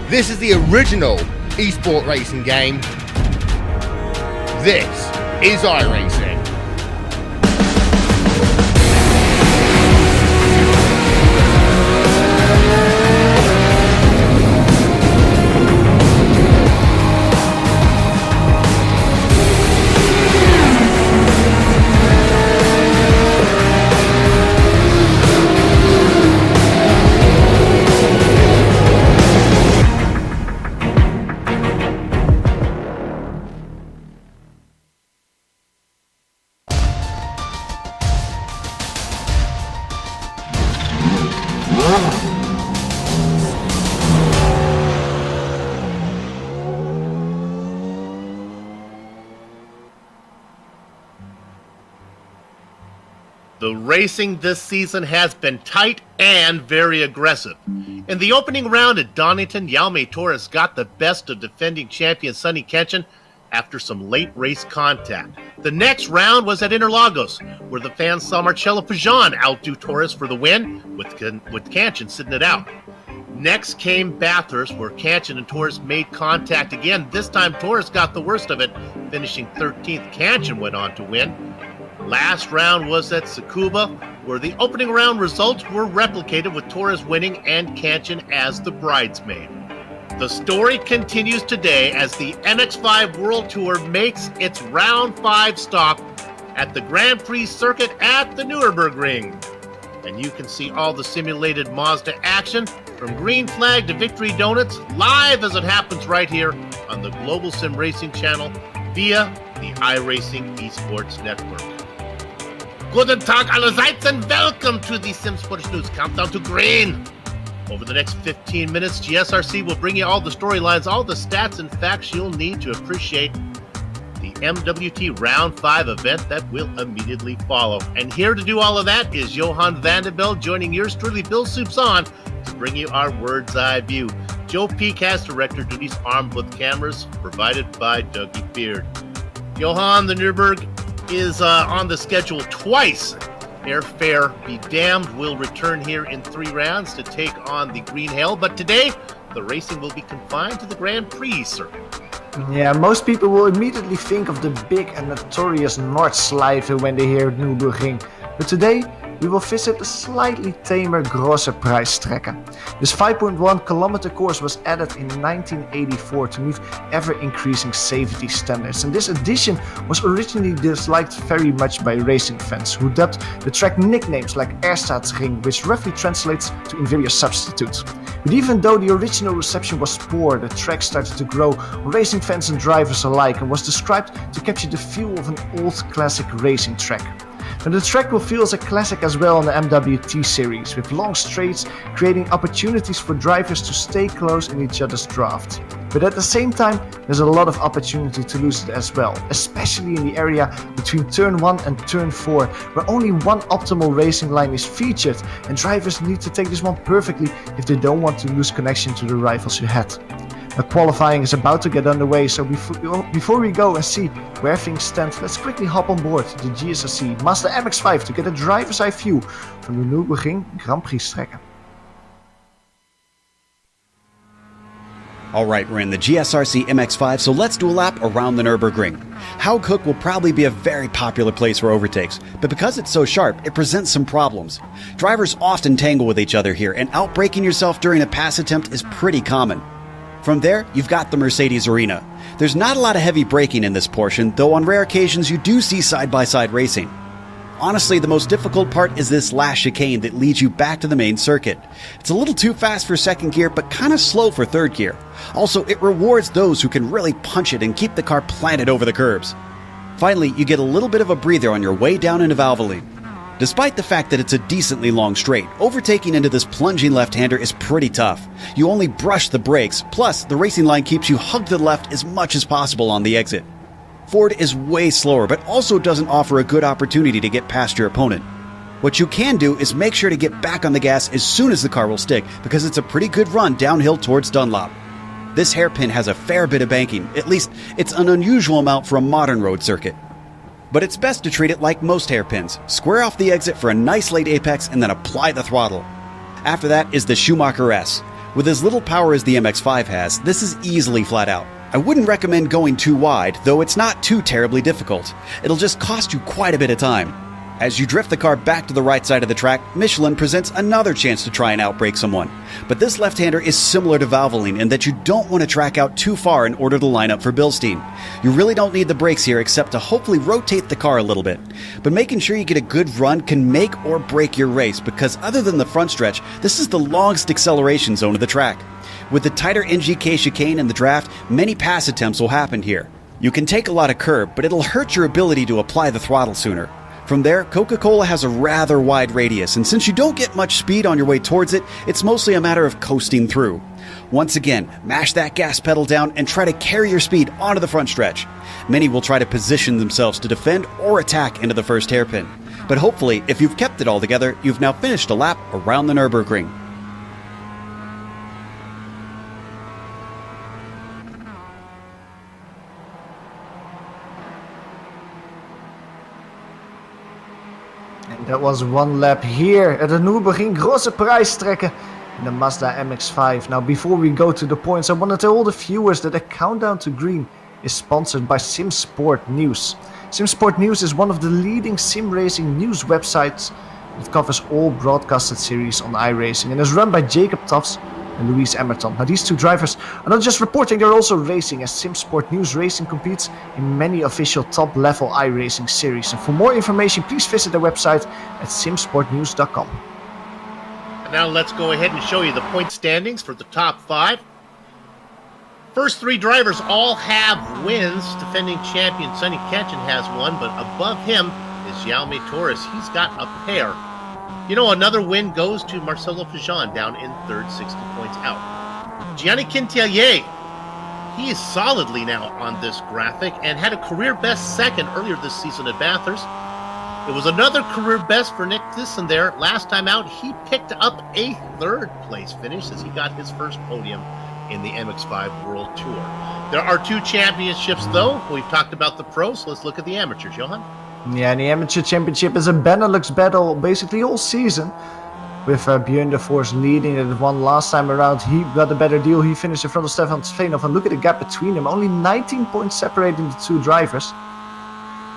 This is the original esport racing game. This is iRacing. The racing this season has been tight and very aggressive. In the opening round at Donington, Jaume Torres got the best of defending champion Sonny Kenshin after some late race contact. The next round was at Interlagos, where the fans saw Marcelo Pajan outdo Torres for the win, with Kenshin sitting it out. Next came Bathurst, where Kenshin and Torres made contact again. This time Torres got the worst of it, finishing 13th. Kenshin went on to win. Last round was at Tsukuba, where the opening round results were replicated with Torres winning and Kenshin as the bridesmaid. The story continues today as the MX-5 World Tour makes its round 5 stop at the Grand Prix circuit at the Nürburgring. And you can see all the simulated Mazda action from green flag to victory donuts live as it happens right here on the Global Sim Racing channel via the iRacing Esports Network. Guten Tag allerseits and welcome to the SimSports News Countdown to Green. Over the next 15 minutes, GSRC will bring you all the storylines, all the stats and facts you'll need to appreciate the MWT Round 5 event that will immediately follow. And here to do all of that is Johan Vanderbilt, joining yours truly, Bill Soups On, to bring you our Word's Eye view. Joe Peak has director duties armed with cameras provided by Dougie Beard. Johan, the Nürburgring is on the schedule twice. Airfare be damned will return here in 3 rounds to take on the Green Hell, but today the racing will be confined to the Grand Prix circuit. Yeah, most people will immediately think of the big and notorious Nordschleife when they hear Nürburgring, but today we will visit a slightly tamer Große Preisstrecke. This 5.1 kilometer course was added in 1984 to meet ever-increasing safety standards, and this addition was originally disliked very much by racing fans, who dubbed the track nicknames like Erstaatsring, which roughly translates to inferior substitute. But even though the original reception was poor, the track started to grow on racing fans and drivers alike and was described to capture the feel of an old classic racing track. And the track will feel as a classic as well in the MWT series, with long straights creating opportunities for drivers to stay close in each other's draft. But at the same time, there's a lot of opportunity to lose it as well, especially in the area between turn 1 and turn 4, where only one optimal racing line is featured, and drivers need to take this one perfectly if they don't want to lose connection to the rivals ahead. Qualifying is about to get underway, so before we go and see where things stand, let's quickly hop on board the GSRC Mazda MX-5 to get a driver's eye view from the Nürburgring Grand Prix strecke. Alright, we're in the GSRC MX-5, so let's do a lap around the Nürburgring. Haughoek will probably be a very popular place for overtakes, but because it's so sharp, it presents some problems. Drivers often tangle with each other here, and outbraking yourself during a pass attempt is pretty common. From there, you've got the Mercedes Arena. There's not a lot of heavy braking in this portion, though on rare occasions you do see side-by-side racing. Honestly, the most difficult part is this last chicane that leads you back to the main circuit. It's a little too fast for second gear, but kind of slow for third gear. Also, it rewards those who can really punch it and keep the car planted over the curbs. Finally, you get a little bit of a breather on your way down into Valvoline. Despite the fact that it's a decently long straight, overtaking into this plunging left-hander is pretty tough. You only brush the brakes, plus the racing line keeps you hugged to the left as much as possible on the exit. Ford is way slower, but also doesn't offer a good opportunity to get past your opponent. What you can do is make sure to get back on the gas as soon as the car will stick, because it's a pretty good run downhill towards Dunlop. This hairpin has a fair bit of banking, at least it's an unusual amount for a modern road circuit. But it's best to treat it like most hairpins. Square off the exit for a nice late apex and then apply the throttle. After that is the Schumacher S. With as little power as the MX-5 has, this is easily flat out. I wouldn't recommend going too wide, though it's not too terribly difficult. It'll just cost you quite a bit of time. As you drift the car back to the right side of the track, Michelin presents another chance to try and outbrake someone. But this left-hander is similar to Valvoline in that you don't want to track out too far in order to line up for Bilstein. You really don't need the brakes here except to hopefully rotate the car a little bit. But making sure you get a good run can make or break your race, because other than the front stretch, this is the longest acceleration zone of the track. With the tighter NGK chicane in the draft, many pass attempts will happen here. You can take a lot of curb, but it'll hurt your ability to apply the throttle sooner. From there, Coca-Cola has a rather wide radius, and since you don't get much speed on your way towards it, it's mostly a matter of coasting through. Once again, mash that gas pedal down and try to carry your speed onto the front stretch. Many will try to position themselves to defend or attack into the first hairpin. But hopefully, if you've kept it all together, you've now finished a lap around the Nürburgring. That was one lap here at the Nürburgring große Preisstrecke in the Mazda MX-5. Now, before we go to the points, I want to tell all the viewers that the Countdown to Green is sponsored by SimSport News. SimSport News is one of the leading sim racing news websites. It covers all broadcasted series on iRacing and is run by Jacob Tofts and Louise Emerton. Now, these two drivers are not just reporting, they're also racing, as SimSport News Racing competes in many official top-level iRacing series. And for more information, please visit their website at simsportnews.com. And now let's go ahead and show you the point standings for the top 5. First 3 drivers all have wins. Defending champion Sonny Ketchen has one, but above him is Jaume Torres. He's got a pair. You know, another win goes to Marcelo Fajan, down in third, 60 points out. Gianni Quintilier, he is solidly now on this graphic and had a career best second earlier this season at Bathurst. It was another career best for Nick Thyssen there. Last time out, he picked up a third place finish as he got his first podium in the MX-5 World Tour. There are 2 championships, though. We've talked about the pros, so let's look at the amateurs. Johan? Yeah, and the Amateur Championship is a Benelux battle basically all season, with Björn de Vos leading. It won last time around. He got a better deal. He finished in front of Stefan Sveenhoff, and look at the gap between them. Only 19 points separating the 2 drivers.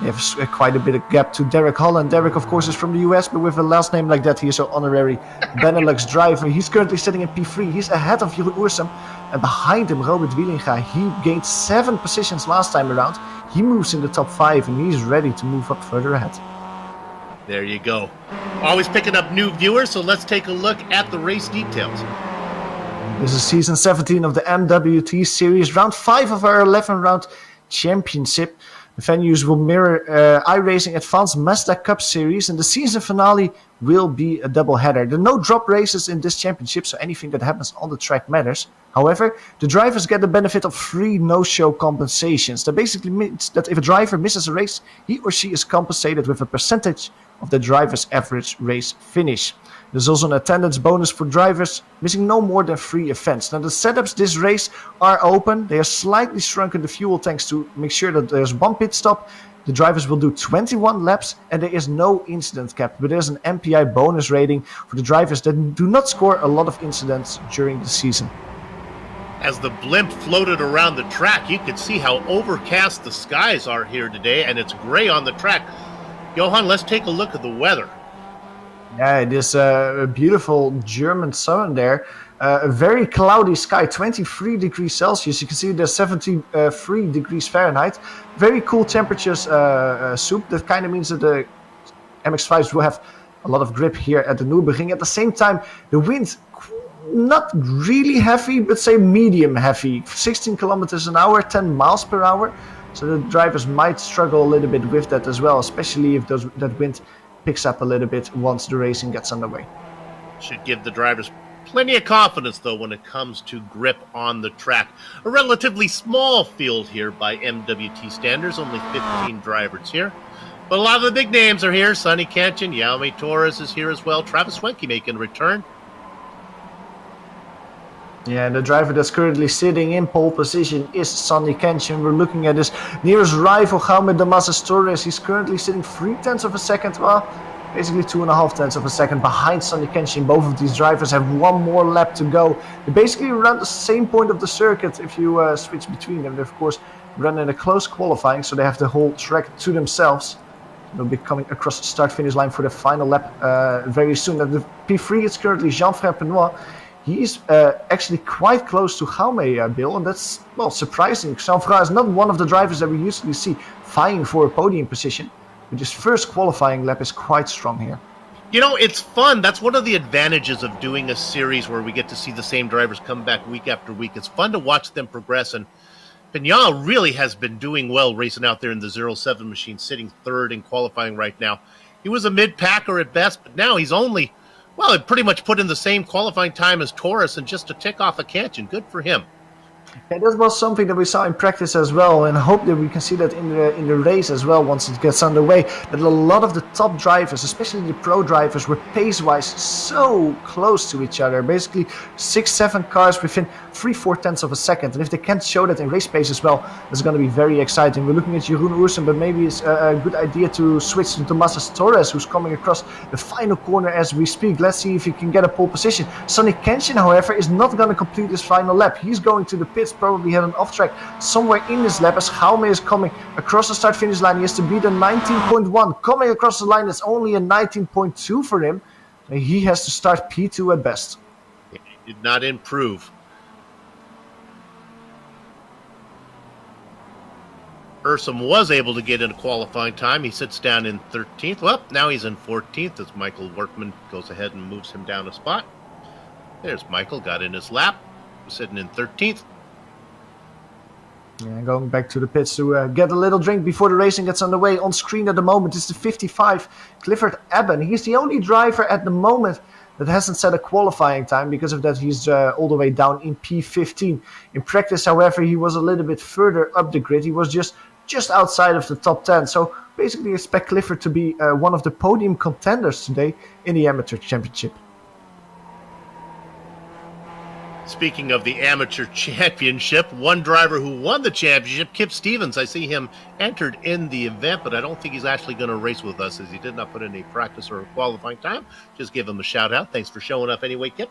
They have quite a bit of gap to Derek Holland. Derek, of course, is from the US, but with a last name like that, he is an honorary Benelux driver. He's currently sitting in P3. He's ahead of Jeroen Oersum, and behind him, Robert Wielinga. He gained 7 positions last time around. He moves in the top 5, and he's ready to move up further ahead. There you go. Always picking up new viewers, so let's take a look at the race details. This is season 17 of the MWT series, round 5 of our 11-round championship. The venues will mirror iRacing Advanced Mazda Cup Series, and the season finale will be a double header. There are no drop races in this championship, so anything that happens on the track matters. However, the drivers get the benefit of free no-show compensations. That basically means that if a driver misses a race, he or she is compensated with a percentage of the driver's average race finish. There's also an attendance bonus for drivers missing no more than 3 events. Now, the setups this race are open. They are slightly shrunken the fuel tanks to make sure that there's 1 pit stop. The drivers will do 21 laps, and there is no incident cap, but there's an MPI bonus rating for the drivers that do not score a lot of incidents during the season. As the blimp floated around the track, you could see how overcast the skies are here today, and it's gray on the track. Johan, let's take a look at the weather. Yeah, it is a beautiful German sun there. A very cloudy sky, 23 degrees Celsius. You can see there's 73 degrees Fahrenheit. Very cool temperatures, Soup. That kind of means that the MX-5s will have a lot of grip here at the Nürburgring. At the same time, the wind, not really heavy, but say medium heavy. 16 kilometers an hour, 10 miles per hour. So the drivers might struggle a little bit with that as well, especially if that wind picks up a little bit once the racing gets underway. Should give the drivers plenty of confidence, though, when it comes to grip on the track. A relatively small field here by MWT standards, only 15 drivers here. But a lot of the big names are here. Sonny Ketchen, Jaume Torres is here as well. Travis Wenke making a return. Yeah, and the driver that's currently sitting in pole position is Sonny Ketchen. We're looking at his nearest rival, Jaume Damascus Torres. He's currently sitting 0.3 of a second. Well, basically 2.5 tenths of a second behind Sonny Kenshin. Both of these drivers have one more lap to go. They're basically around the same point of the circuit if you switch between them. They of course run in a close qualifying, so they have the whole track to themselves. They'll be coming across the start-finish line for the final lap very soon. At the P3, it's currently Jean-Frère Penoy. He's actually quite close to Jaume, Bill, and that's, well, surprising. Jean-Frère is not one of the drivers that we usually see vying for a podium position, but his first qualifying lap is quite strong here. You know, it's fun. That's one of the advantages of doing a series where we get to see the same drivers come back week after week. It's fun to watch them progress, and Penoy really has been doing well racing out there in the 07 machine, sitting third in qualifying right now. He was a mid-packer at best, but now he's only, well, he pretty much put in the same qualifying time as Torres and just to tick off a Kenshin. Good for him. Yeah, that was something that we saw in practice as well, and I hope that we can see that in the race as well once it gets underway. That a lot of the top drivers, especially the pro drivers, were pace-wise so close to each other. Basically, 6-7 cars within 3-4 tenths of a second, and if they can't show that in race pace as well, it's going to be very exciting. We're looking at Jeroen Oersen, but maybe it's a good idea to switch to Tomas Torres, who's coming across the final corner as we speak. Let's see if he can get a pole position. Sonny Kenshin, however, is not going to complete his final lap. He's going to the pits, probably had an off track somewhere in this lap as Jaume is coming across the start finish line. He has to beat a 19.1. Coming across the line, it's only a 19.2 for him. And he has to start P2 at best. He did not improve. Ursum was able to get in a qualifying time. He sits down in 13th. Well, now he's in 14th as Michael Workman goes ahead and moves him down a spot. There's Michael, got in his lap, sitting in 13th. Yeah, going back to the pits to get a little drink before the racing gets underway. On screen at the moment is the 55, Clifford Eben. He's the only driver at the moment that hasn't set a qualifying time. Because of that, he's all the way down in P15. In practice, however, he was a little bit further up the grid. He was just outside of the top 10. So basically expect Clifford to be one of the podium contenders today in the Amateur Championship. Speaking of the Amateur Championship, one driver who won the championship, Kip Stevens, I see him entered in the event, but I don't think he's actually going to race with us as he did not put in a practice or a qualifying time. Just give him a shout out. Thanks for showing up anyway, Kip.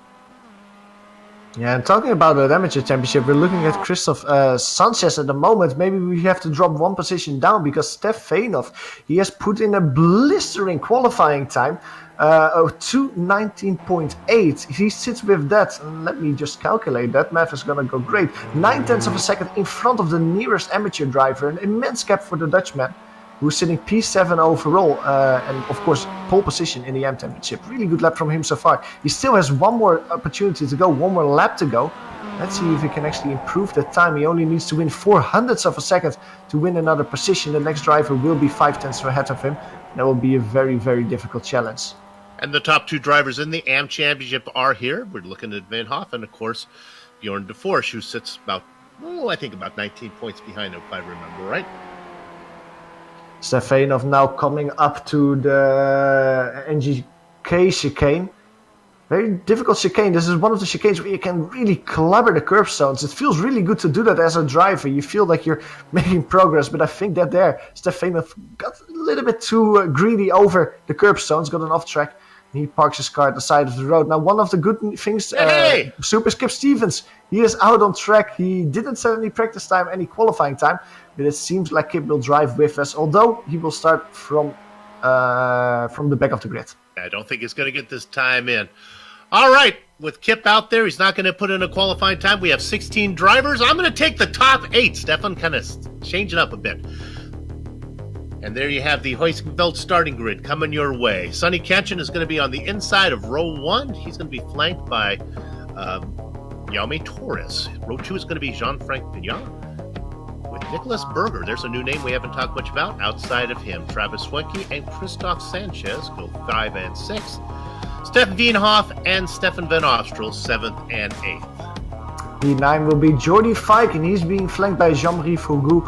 Yeah, and talking about the Amateur Championship, we're looking at Christoph Sanchez at the moment. Maybe we have to drop one position down because Steph Veenhoff, he has put in a blistering qualifying time. 2:19.8. He sits with that, and let me just calculate that. Math is gonna go great. 9 tenths of a second in front of the nearest amateur driver. An immense gap for the Dutchman, who's sitting P7 overall, and of course pole position in the AM Championship. Really good lap from him so far. He still has one more opportunity to go, one more lap to go. Let's see if he can actually improve that time. He only needs to win 0.04 of a second to win another position. The next driver will be 5 tenths ahead of him. That will be a very, very difficult challenge. And the top two drivers in the AM Championship are here. We're looking at Van Hoff and, of course, Bjorn de Force, who sits about, I think about 19 points behind him, if I remember right. Steph Veenhoff now coming up to the NGK chicane. Very difficult chicane. This is one of the chicanes where you can really clobber the curb stones. It feels really good to do that as a driver. You feel like you're making progress, but I think that there, Steph Veenhoff got a little bit too greedy over the curb stones, got an off track. He parks his car at the side of the road. Now, one of the good things, Super Skip Stevens, he is out on track. He didn't set any practice time, any qualifying time, but it seems like Kip will drive with us, although he will start from the back of the grid. I don't think he's going to get this time in. All right, with Kip out there, he's not going to put in a qualifying time. We have 16 drivers. I'm going to take the top 8. Stefan, kind of change it up a bit. And there you have the Heusinkveld starting grid coming your way. Sonny Kenshin is going to be on the inside of row 1. He's going to be flanked by Jaume Torres. Row 2 is going to be Jean-Frank Penoy with Nicholas Berger. There's a new name we haven't talked much about. Outside of him, Travis Swenke and Christoph Sanchez go 5 and 6. Steph Veenhoff and Stefan Van Ostrel 7th and 8th. P9 will be Jordi Fike, and he's being flanked by Jean-Marie Fourgou.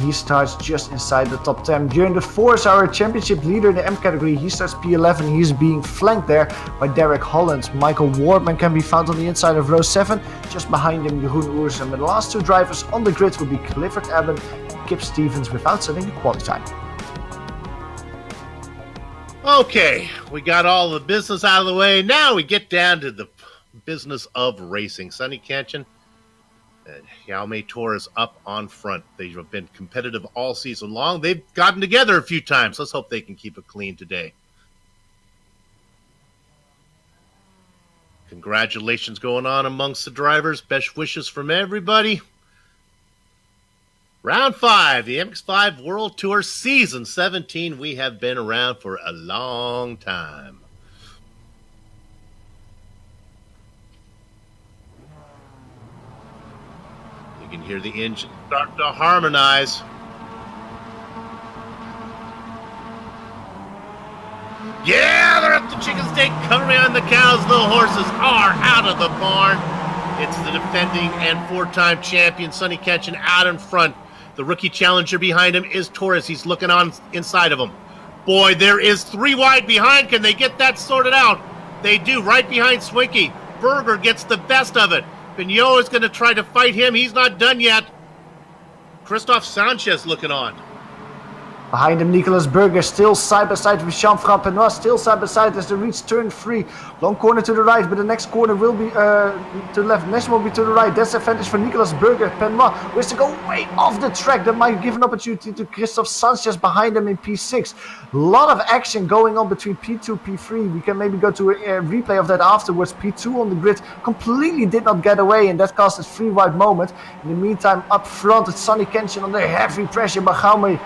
He starts just inside the top 10. Björn de Force, our championship leader in the M category, he starts P11. He's being flanked there by Derek Holland. Michael Wardman can be found on the inside of row 7. Just behind him, Jeroen Oersen. But the last two drivers on the grid will be Clifford Eben and Kip Stevens without setting a quality time. Okay, we got all the business out of the way. Now we get down to the business of racing. Sonny Kenchen and Jaume Torres up on front. They have been competitive all season long. They've gotten together a few times. Let's hope they can keep it clean today. Congratulations going on amongst the drivers. Best wishes from everybody. Round 5, the MX-5 World Tour Season 17. We have been around for a long time. You can hear the engine start to harmonize. Yeah, they're at the chicken steak covering on the cows. The horses are out of the barn. It's the defending and 4-time champion Sonny Kenchen out in front. The rookie challenger behind him is Torres. He's looking on inside of him. Boy, there is 3 wide behind. Can they get that sorted out? They do, right behind Swinky. Berger gets the best of it. Pignot is going to try to fight him. He's not done yet. Christophe Sanchez looking on. Behind him, Nicolas Berger still side by side with Jean-Francois Penois, still side by side as they reach turn 3. Long corner to the right, but the next corner will be to the left. Next will be to the right. That's the advantage for Nicolas Berger. Penois wants to go way off the track. That might give an opportunity to Christophe Sanchez behind him in P6. A lot of action going on between P2, P3. We can maybe go to a replay of that afterwards. P2 on the grid completely did not get away, and that caused a 3 wide moment. In the meantime, up front, it's Sonny Kenchen under heavy pressure by Jaume.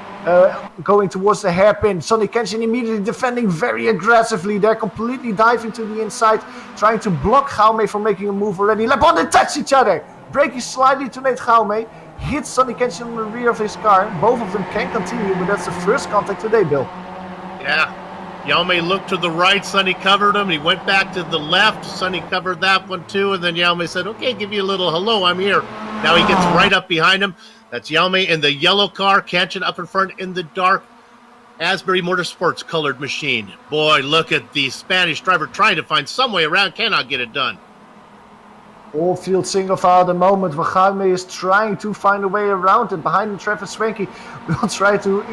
Going towards the hairpin. Sonny Kenchen immediately defending very aggressively. They're completely diving to the inside, trying to block Jaume from making a move already. Lepon, they touch each other. Braking slightly to Nate Jaume. Hits Sonny Kenchen on the rear of his car. Both of them can continue, but that's the first contact today, Bill. Yeah. Jaume looked to the right. Sonny covered him. He went back to the left. Sonny covered that one too. And then Jaume said, okay, give you a little hello, I'm here. Now he gets right up behind him. That's Jaume in the yellow car, Kenchen up in front in the dark Asbury Motorsports colored machine. Boy, look at the Spanish driver trying to find some way around, cannot get it done. All field single file at the moment where Jaume is trying to find a way around it. Behind him, Travis Swanky will try to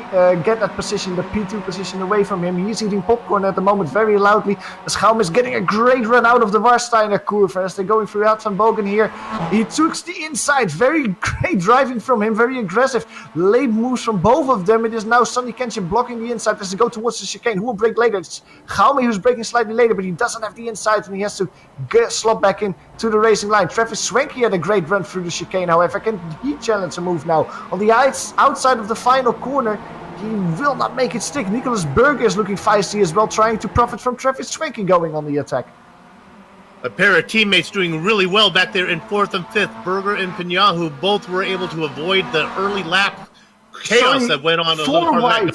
get that position, the P2 position away from him. He's eating popcorn at the moment very loudly as Jaume is getting a great run out of the Warsteiner curve as they're going through Van Bogen here. He took the inside, very great driving from him, very aggressive. Late moves from both of them. It is now Sonny Kenchen blocking the inside as they go towards the chicane. Who will break later? It's Jaume who's breaking slightly later, but he doesn't have the inside and he has to slot back in to the racing line. Travis Swanky had a great run through the chicane, however. Can he challenge a move now? On the outside of the final corner, he will not make it stick. Nicolas Berger is looking feisty as well, trying to profit from Travis Swanky going on the attack. A pair of teammates doing really well back there in 4th and 5th. Berger and Pignat, who both were able to avoid the early lap chaos that went on a little further back.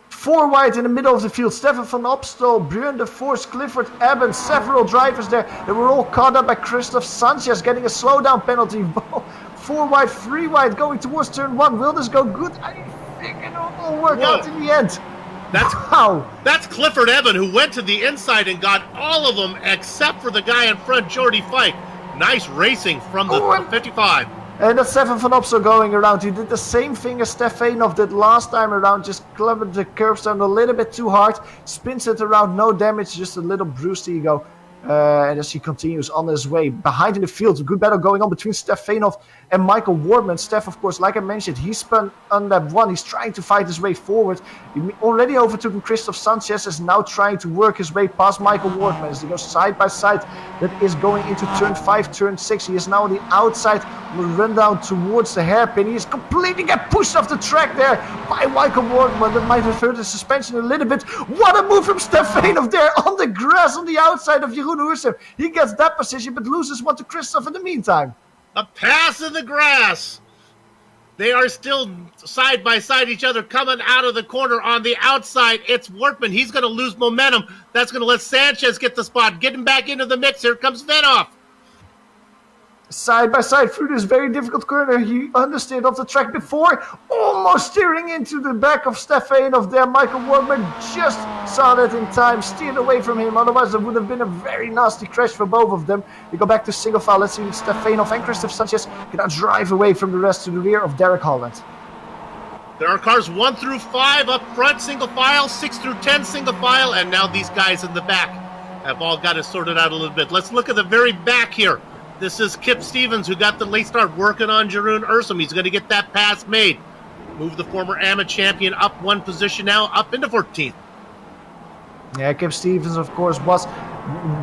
4 wide in the middle of the field. Stefan van Opstal, Björn de Vos, Clifford Evans, several drivers there. They were all caught up by Christophe Sanchez getting a slowdown penalty. 4 wide, 3 wide going towards turn 1. Will this go good? I think it will work out in the end. That's Clifford Evans who went to the inside and got all of them except for the guy in front, Jordy Fike. Nice racing from the 55. And that's Stefan van Opstal going around. He did the same thing as Stefanov did last time around. Just clubbed the curbs down a little bit too hard. Spins it around, no damage, just a little bruised ego. And as he continues on his way. Behind in the field, a good battle going on between Stefanov and Michael Wardman. Steph, of course, like I mentioned, he spun on lap 1. He's trying to fight his way forward. He already overtook Christophe Sanchez, is now trying to work his way past Michael Wardman as they go side by side. That is going into turn 5, turn 6. He is now on the outside, will run down towards the hairpin. He is completely get pushed off the track there by Michael Wardman. That might have hurt his suspension a little bit. What a move from Stefanov there on the grass on the outside of Jeroen Hursen. He gets that position but loses one to Christophe in the meantime. A pass in the grass. They are still side by side each other coming out of the corner on the outside. It's Workman. He's going to lose momentum. That's going to let Sanchez get the spot. Get him back into the mix. Here comes Venoff. Side by side through this very difficult corner. He understeered off the track before, almost steering into the back of Stefanov there. Michael Workman just saw that in time, steered away from him. Otherwise, it would have been a very nasty crash for both of them. We go back to single file. Let's see Stefanov and Christophe Sanchez can now drive away from the rest to the rear of Derek Holland. There are cars 1 through 5 up front, single file, 6 through 10, single file, and now these guys in the back have all got it sorted out a little bit. Let's look at the very back here. This is Kip Stevens, who got the late start working on Jeroen Ursum. He's going to get that pass made. Move the former AMA champion up 1 position now, up into 14th. Yeah, Kip Stevens, of course,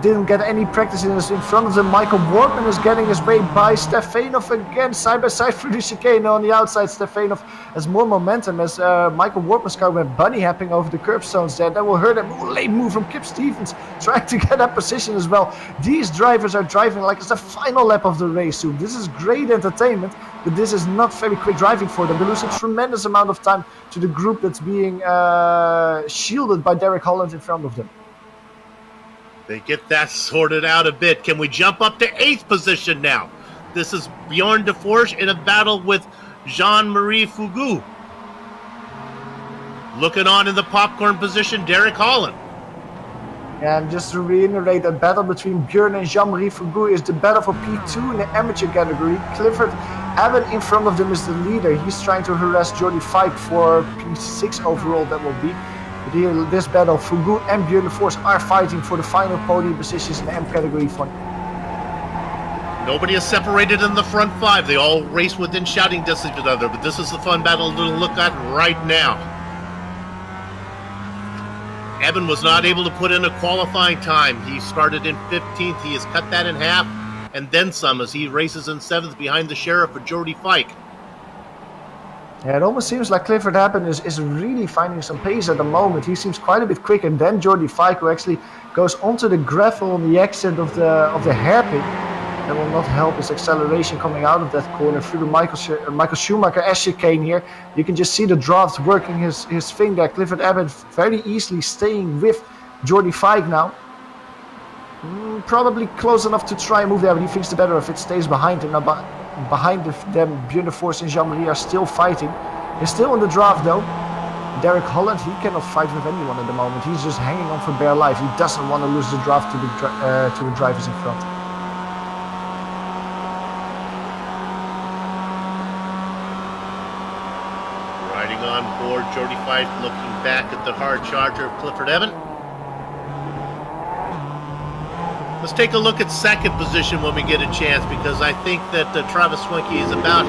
didn't get any practice in front of them. Michael Workman is getting his way by Stefanov again, side by side through the chicane on the outside. Stefanov has more momentum as Michael Workman's car went bunny hopping over the curbstones there. That will hurt him. Late move from Kip Stevens, trying to get that position as well. These drivers are driving like it's the final lap of the race soon. This is great entertainment, but this is not very quick driving for them. They lose a tremendous amount of time to the group that's being shielded by Derek Holland in front of them. They get that sorted out a bit. Can we jump up to 8th position now? This is Bjorn de Forge in a battle with Jean-Marie Fugu. Looking on in the popcorn position, Derek Holland. And just to reiterate, the battle between Björn and Jean-Marie Fugu is the battle for P2 in the amateur category. Clifford Abbott in front of them is the leader. He's trying to harass Jordi Fike for P6 overall, that will be. But here, this battle, Fugu and Björn de Force are fighting for the final podium positions in the M category for. Nobody is separated in the front 5. They all race within shouting distance of each other, but this is the fun battle to look at right now. Evan was not able to put in a qualifying time. He started in 15th. He has cut that in half and then some as he races in 7th behind the Sheriff for Jordi Fike. Yeah, it almost seems like Clifford Appen is really finding some pace at the moment. He seems quite a bit quicker than Jordi Fike, who actually goes onto the gravel on the exit of the hairpin. That will not help his acceleration coming out of that corner through the Michael Schumacher S chicane here. You can just see the draft working his thing there. Clifford Abbott very easily staying with Jordi Fike now. Probably close enough to try and move there, but he thinks the better if it stays behind him. Now behind them, Björn de Force and Jean-Marie are still fighting. He's still in the draft though. Derek Holland, he cannot fight with anyone at the moment. He's just hanging on for bare life. He doesn't want to lose the draft to the drivers in front. Riding on board, Jordi Fike looking back at the hard charger of Clifford Evan. Let's take a look at 2nd position when we get a chance, because I think that Travis Swenke is about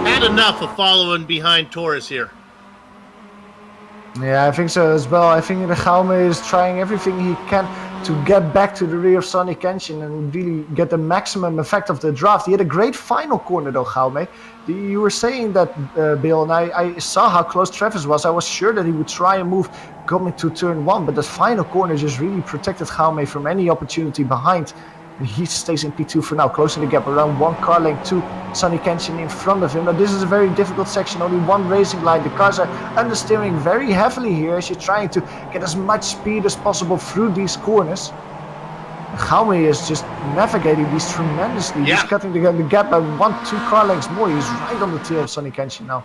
had enough of following behind Torres here. Yeah, I think so as well. I think the Jaume is trying everything he can to get back to the rear of Sonny Kenshin and really get the maximum effect of the draft. He had a great final corner though, Jaume. You were saying that, Bill, and I saw how close Travis was. I was sure that he would try and move coming to turn 1, but the final corner just really protected Jaume from any opportunity behind. And he stays in P2 for now, closing the gap around 1 car length to Sonny Kenshin in front of him. Now this is a very difficult section, only 1 racing line. The cars are understeering very heavily here as you're trying to get as much speed as possible through these corners. Jaume is just navigating these tremendously. Yeah. He's cutting the gap by 1-2 car lengths more. He's right on the tail of Sonny Kenshin now.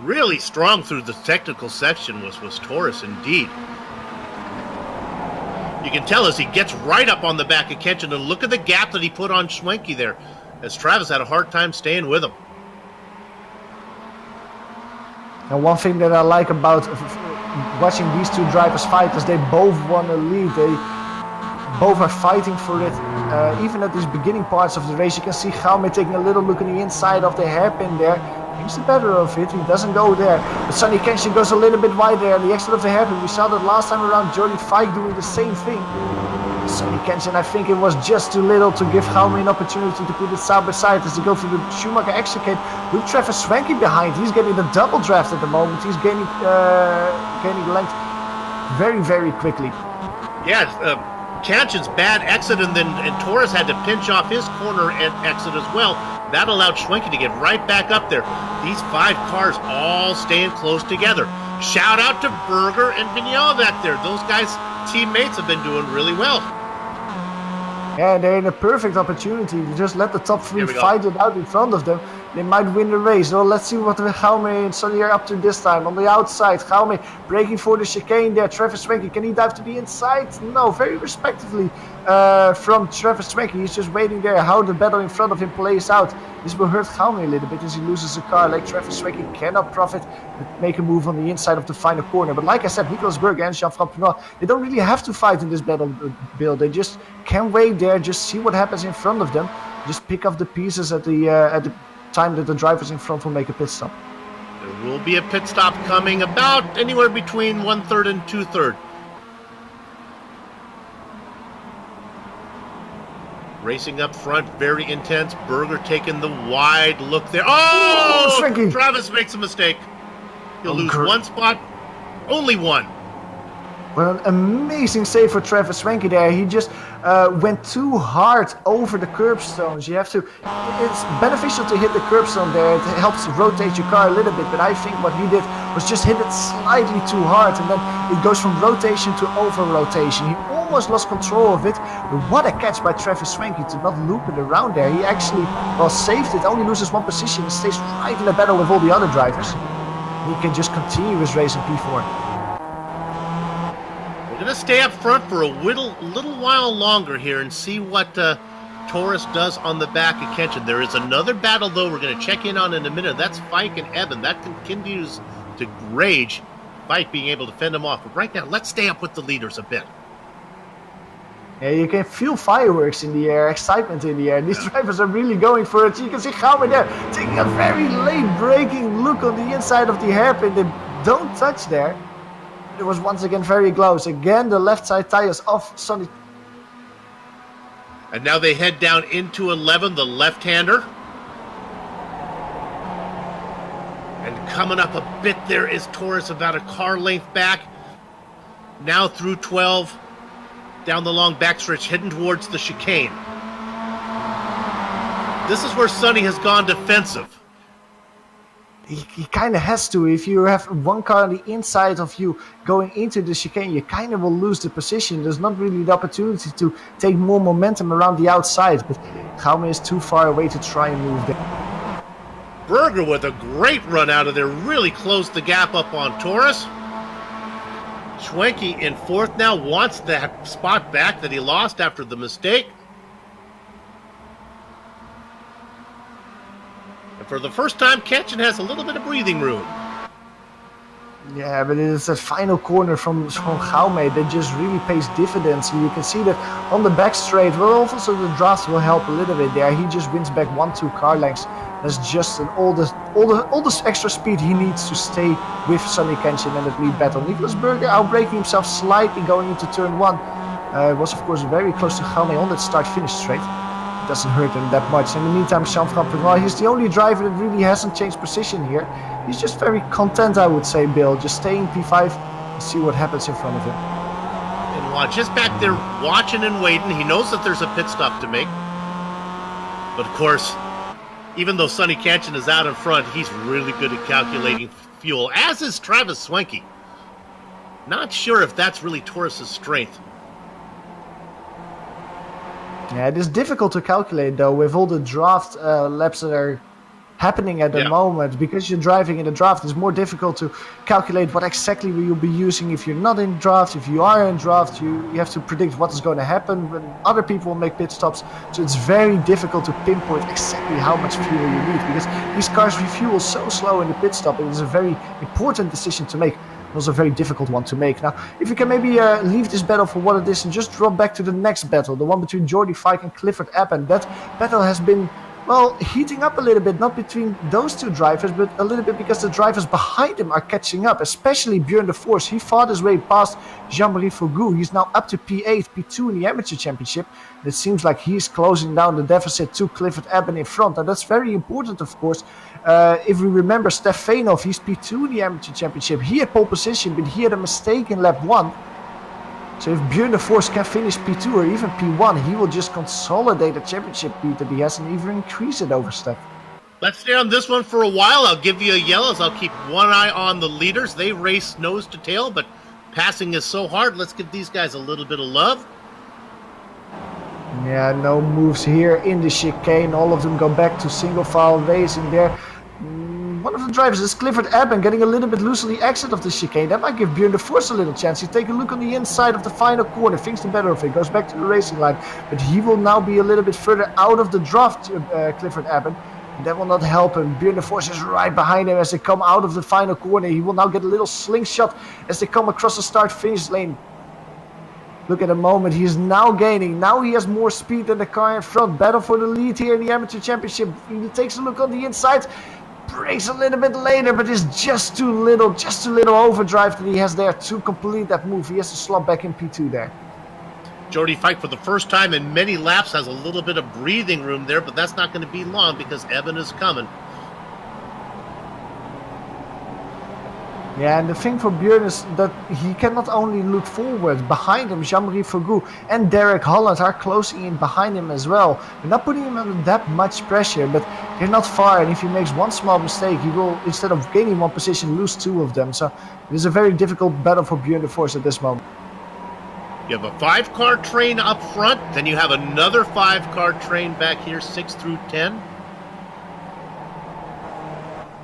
Really strong through the technical section was Torres indeed. You can tell as he gets right up on the back of Kenshin, and look at the gap that he put on Schwenke there, as Travis had a hard time staying with him. And one thing that I like about watching these two drivers fight is they both want to lead. They both are fighting for it. Even at these beginning parts of the race, you can see Jaume taking a little look at the inside of the hairpin there. He's the better of it. He doesn't go there. But Sonny Kenshin goes a little bit wide there on the exit of the hairpin. We saw that last time around, Jordi Fike doing the same thing. Sonny Kenshin, I think it was just too little to give Jaume an opportunity to put it side by side as they go through the Schumacher extricate with Travis Swenke behind. He's getting the double draft at the moment. He's gaining length very, very quickly. Yeah, Kenshin's bad exit, and Torres had to pinch off his corner and exit as well. That allowed Schwenke to get right back up there. These 5 cars all staying close together. Shout out to Berger and Vignale back there. Those guys, teammates, have been doing really well. Yeah, they're in a perfect opportunity to just let the top 3 fight it out in front of them. They might win the race. Well, let's see what Jaume and Sonny are up to this time. On the outside, Jaume breaking for the chicane there. Travis Swanky, can he dive to the inside? No, very respectively from Travis Swanky. He's just waiting there how the battle in front of him plays out. This will hurt Jaume a little bit as he loses a car. Like Travis Swanky cannot profit, but make a move on the inside of the final corner. But like I said, Nicolas Berger and Jean-Francois Pinoy, they don't really have to fight in this battle, Bill. They just can wait there, just see what happens in front of them. Just pick up the pieces at the time that the drivers in front will make a pit stop. There will be a pit stop coming about anywhere between 1/3 and 2/3. Racing up front, very intense. Berger taking the wide look there. Oh! Swanky. Travis makes a mistake. He'll lose one spot. Only one. What an amazing save for Travis Swanky there. He just went too hard over the curbstones. It's beneficial to hit the curbstone there. It helps rotate your car a little bit. But I think what he did was just hit it slightly too hard. And then it goes from rotation to over-rotation. He almost lost control of it. But what a catch by Travis Swanky to not loop it around there. He actually, saved it. Only loses one position and stays right in the battle with all the other drivers. He can just continue his race in P4. We're going to stay up front for a little while longer here and see what Taurus does on the back of Kenshin. There is another battle, though, we're going to check in on in a minute. That's Fike and Evan. That continues to rage. Fike being able to fend him off. But right now, let's stay up with the leaders a bit. Yeah, you can feel fireworks in the air, excitement in the air. These drivers are really going for it. You can see Jaume there taking a very late braking look on the inside of the hairpin. They don't touch there. It was once again very close. Again, the left side tires off Sonny. And now they head down into 11, the left-hander. And coming up a bit there is Taurus, about a car length back. Now through 12, down the long backstretch, heading towards the chicane. This is where Sonny has gone defensive. He kind of has to. If you have one car on the inside of you going into the chicane, you kind of will lose the position. There's not really the opportunity to take more momentum around the outside. But Jaume is too far away to try and move there. Berger with a great run out of there. Really closed the gap up on Taurus. Schwenke in fourth now, wants that spot back that he lost after the mistake. And for the first time, Kenshin has a little bit of breathing room. Yeah, but it's a final corner from Jaume that just really pays dividends. You can see that on the back straight. Well, also the draft will help a little bit there. He just wins back 1-2 car lengths. That's just all the extra speed he needs to stay with Sonny Kenshin in that lead battle. Nicolas Berger outbraking himself slightly going into turn 1. Was of course very close to Jaume on that start-finish straight. It doesn't hurt him that much. In the meantime, Jean-Francois Pinoy, he's the only driver that really hasn't changed position here. He's just very content, I would say, Bill. Just staying P5 and see what happens in front of him. And watch, just back there watching and waiting. He knows that there's a pit stop to make. But of course, even though Sonny Kenshin is out in front, he's really good at calculating fuel, as is Travis Swanky. Not sure if that's really Taurus' strength. Yeah, it is difficult to calculate, though, with all the draft laps that are happening at the moment. Because you're driving in the draft, it's more difficult to calculate what exactly you'll be using if you're not in draft. If you are in draft, you have to predict what is going to happen when other people make pit stops. So it's very difficult to pinpoint exactly how much fuel you need, because these cars refuel so slow in the pit stop. It is a very important decision to make. It was a very difficult one to make. Now, if you can maybe leave this battle for what it is and just drop back to the next battle, the one between Jordi Fike and Clifford Appen. That battle has been, well, heating up a little bit, not between those two drivers, but a little bit because the drivers behind him are catching up, especially Björn de Vos. He fought his way past Jean-Marie Fourgou. He's now up to P8, P2 in the Amateur Championship. And it seems like he's closing down the deficit to Clifford Appen in front. And that's very important, of course. If we remember Stefanov, he's P2 in the Amateur Championship. He had pole position, but he had a mistake in lap 1. So if Björn de Vos can finish P2 or even P1, he will just consolidate the championship lead that he has and even increase it over Steph. Let's stay on this one for a while. I'll give you a yell as I'll keep one eye on the leaders. They race nose to tail, but passing is so hard. Let's give these guys a little bit of love. Yeah, no moves here in the chicane. All of them go back to single file racing there. One of the drivers is Clifford Eben, getting a little bit loose on the exit of the chicane. That might give Björn de Vos a little chance. You take a look on the inside of the final corner, thinks the better of it, goes back to the racing line. But he will now be a little bit further out of the draft, Clifford Eben. That will not help him. Björn de Vos is right behind him as they come out of the final corner. He will now get a little slingshot as they come across the start-finish lane. Look at the moment, he is now gaining. Now he has more speed than the car in front. Battle for the lead here in the Amateur Championship. He takes a look on the inside. Brakes a little bit later, but it's just too little overdrive that he has there to complete that move. He has to slot back in P2 there. Jordy Fike, for the first time in many laps, has a little bit of breathing room there, but that's not going to be long because Evan is coming. Yeah, and the thing for Björn is that he can not only look forward. Behind him, Jean-Marie Forgout and Derek Holland are closely in behind him as well. We're not putting him under that much pressure, but they're not far. And if he makes one small mistake, he will, instead of gaining one position, lose two of them. So it is a very difficult battle for Björn de Vos at this moment. You have a 5-car train up front, then you have another 5-car train back here, 6 through 10.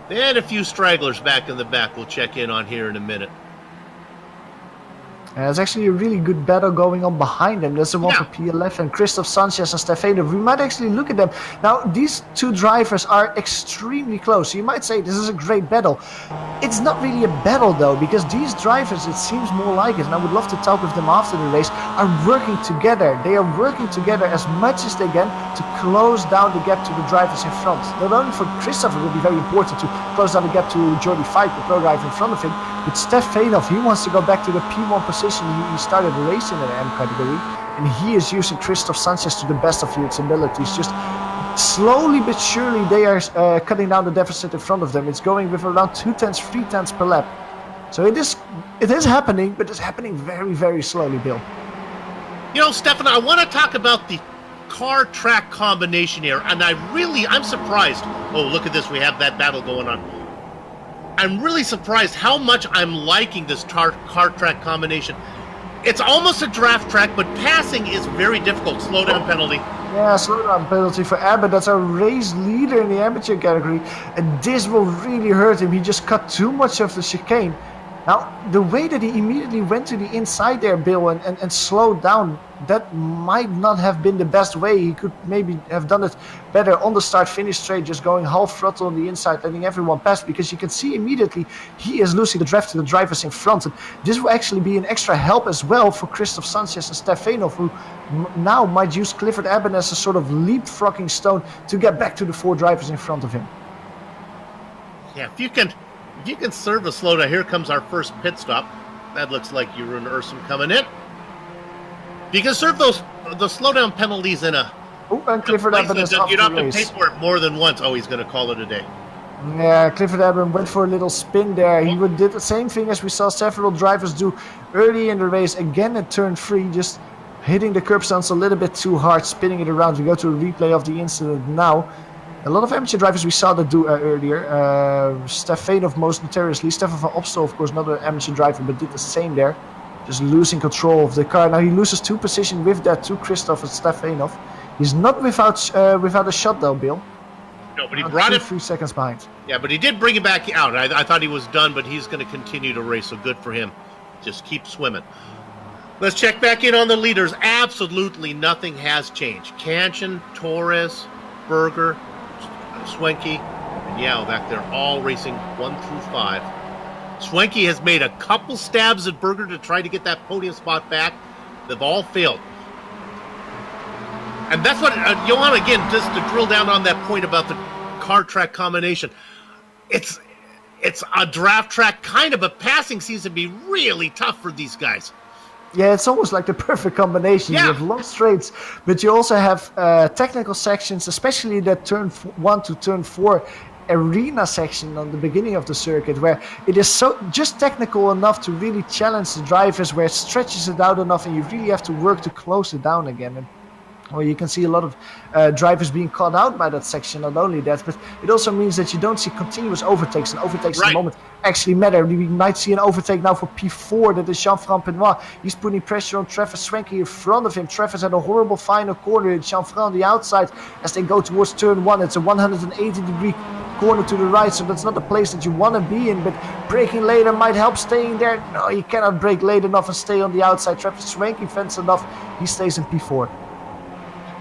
Then a few stragglers back in the back we'll check in on here in a minute. There's actually a really good battle going on behind them. There's the one for P11, Christoph Sanchez and Stefano. We might actually look at them. Now, these two drivers are extremely close. You might say this is a great battle. It's not really a battle though, because these drivers, it seems more like it, and I would love to talk with them after the race, are working together. They are working together as much as they can to close down the gap to the drivers in front. Not only for Christoph, it will be very important to close down the gap to Jordy Fike, the pro driver in front of him, but Stefano, he wants to go back to the P1 position he started racing in the M category, and he is using Christoph Sanchez to the best of his abilities. Just slowly but surely they are cutting down the deficit in front of them. It's going with around 2/10, 3/10 per lap. So it is happening, but it's happening very, very slowly, Bill. You know, Stefan, I want to talk about the car track combination here, and I'm surprised. Oh, look at this, we have that battle going on. I'm really surprised how much I'm liking this car track combination. It's almost a draft track, but passing is very difficult. Slowdown penalty. Yeah, slowdown penalty for Abbott. That's a race leader in the amateur category, and this will really hurt him. He just cut too much of the chicane. Now, the way that he immediately went to the inside there, Bill, and slowed down, that might not have been the best way. He could maybe have done it better on the start-finish straight, just going half throttle on the inside, letting everyone pass, because you can see immediately he is losing the draft to the drivers in front. And this will actually be an extra help as well for Christoph Sanchez and Stefano, who now might use Clifford Eben as a sort of leapfrogging stone to get back to the 4 drivers in front of him. Yeah, if you can serve a slowdown. Here comes our first pit stop. That looks like Jeroen Ursum coming in. If you can serve the slowdown penalties in a... Oh, and Clifford Eben is off you don't the have to pay race. for it more than once. Oh, he's going to call it a day. Yeah, Clifford Eben went for a little spin there. He did the same thing as we saw several drivers do early in the race. Again at turn 3, just hitting the curb stones a little bit too hard, spinning it around. We go to a replay of the incident now. A lot of amateur drivers we saw that do earlier. Stefano most notoriously. Stefan van Opstal, of course, not an amateur driver, but did the same there. Just losing control of the car. Now he loses 2 positions with that to Christoph and Stefanov. He's not without a shot though, Bill. No, but he brought it 3 seconds behind. Yeah, but he did bring it back out. I thought he was done, but he's going to continue to race, so good for him. Just keep swimming. Let's check back in on the leaders. Absolutely nothing has changed. Kanchan, Torres, Berger, Swenke, and Yao back there, all racing 1 through 5. Swenke has made a couple stabs at Berger to try to get that podium spot back. They've all failed. And that's what, Johan, again, just to drill down on that point about the car track combination. It's a draft track kind of, but passing seems to be really tough for these guys. Yeah, it's almost like the perfect combination. Yeah. You have long straights, but you also have technical sections, especially that turn 1 to turn 4 arena section on the beginning of the circuit, where it is so just technical enough to really challenge the drivers, where it stretches it out enough and you really have to work to close it down again. And Well, you can see a lot of drivers being caught out by that section. Not only that, but it also means that you don't see continuous overtakes, and overtakes at the moment actually matter. We might see an overtake now for P4, that is Jean-Franc Benoit. He's putting pressure on Travis Swanky in front of him. Travis had a horrible final corner, and Jean-Franc on the outside as they go towards turn 1. It's a 180-degree corner to the right, so that's not the place that you want to be in, but braking later might help staying there. No, you cannot brake late enough and stay on the outside. Travis Swanky fence enough, he stays in P4.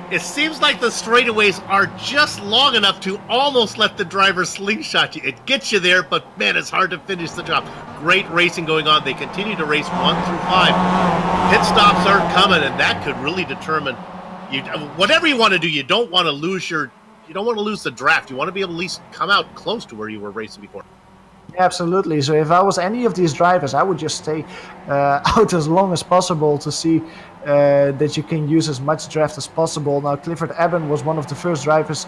It seems like the straightaways are just long enough to almost let the driver slingshot you. It gets you there, but man, it's hard to finish the job. Great racing going on. They continue to race 1 through 5. Pit stops are coming, and that could really determine whatever you want to do. You don't want to lose the draft. You want to be able to at least come out close to where you were racing before. Absolutely. So if I was any of these drivers, I would just stay out as long as possible to see that you can use as much draft as possible. Now, Clifford Eben was one of the first drivers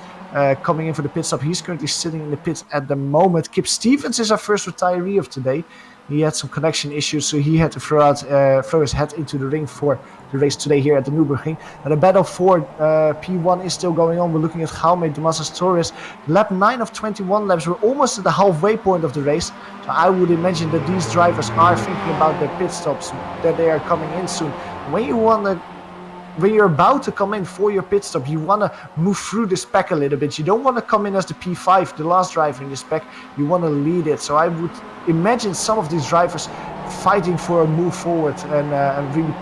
coming in for the pit stop. He's currently sitting in the pits at the moment. Kip Stevens is our first retiree of today. He had some connection issues, so he had to throw his head into the ring for the race today here at the Nürburgring. And the battle for P1 is still going on. We're looking at Jaume de Mazas Torres. Lap 9 of 21 laps. We're almost at the halfway point of the race. So I would imagine that these drivers are thinking about their pit stops, that they are coming in soon. When you're about to come in for your pit stop, you want to move through this pack a little bit. You don't want to come in as the P5, the last driver in this pack. You want to lead it. So I would imagine some of these drivers fighting for a move forward and really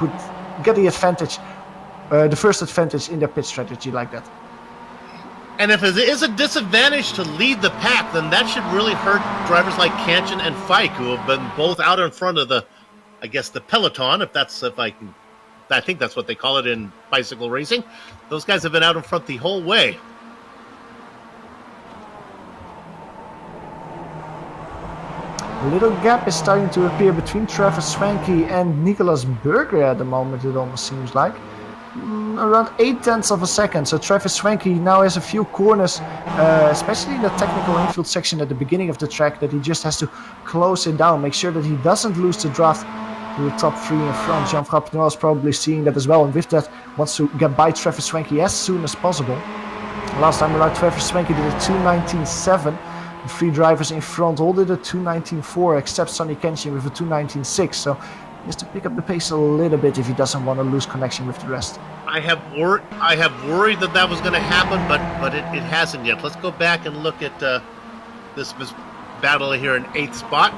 get the advantage, the first advantage in their pit strategy like that. And if it is a disadvantage to lead the pack, then that should really hurt drivers like Kanchan and Fike, who have been both out in front of the peloton, I think that's what they call it in bicycle racing. Those guys have been out in front the whole way. A little gap is starting to appear between Travis Swanky and Nicolas Berger at the moment, it almost seems like. Around 0.8 of a second. So Travis Swanky now has a few corners, especially in the technical infield section at the beginning of the track, that he just has to close it down, make sure that he doesn't lose the draft to the top 3 in front. Jean-Franc Benoit is probably seeing that as well, and with that wants to get by Travis Swanky as soon as possible. Last time around, Travis Swanky did a 2:19.7. The 3 drivers in front all did a 2:19.4, except Sonny Kenshin with a 2:19.6. So he has to pick up the pace a little bit if he doesn't want to lose connection with the rest. I have worried that was going to happen, but it hasn't yet. Let's go back and look at this battle here in 8th spot.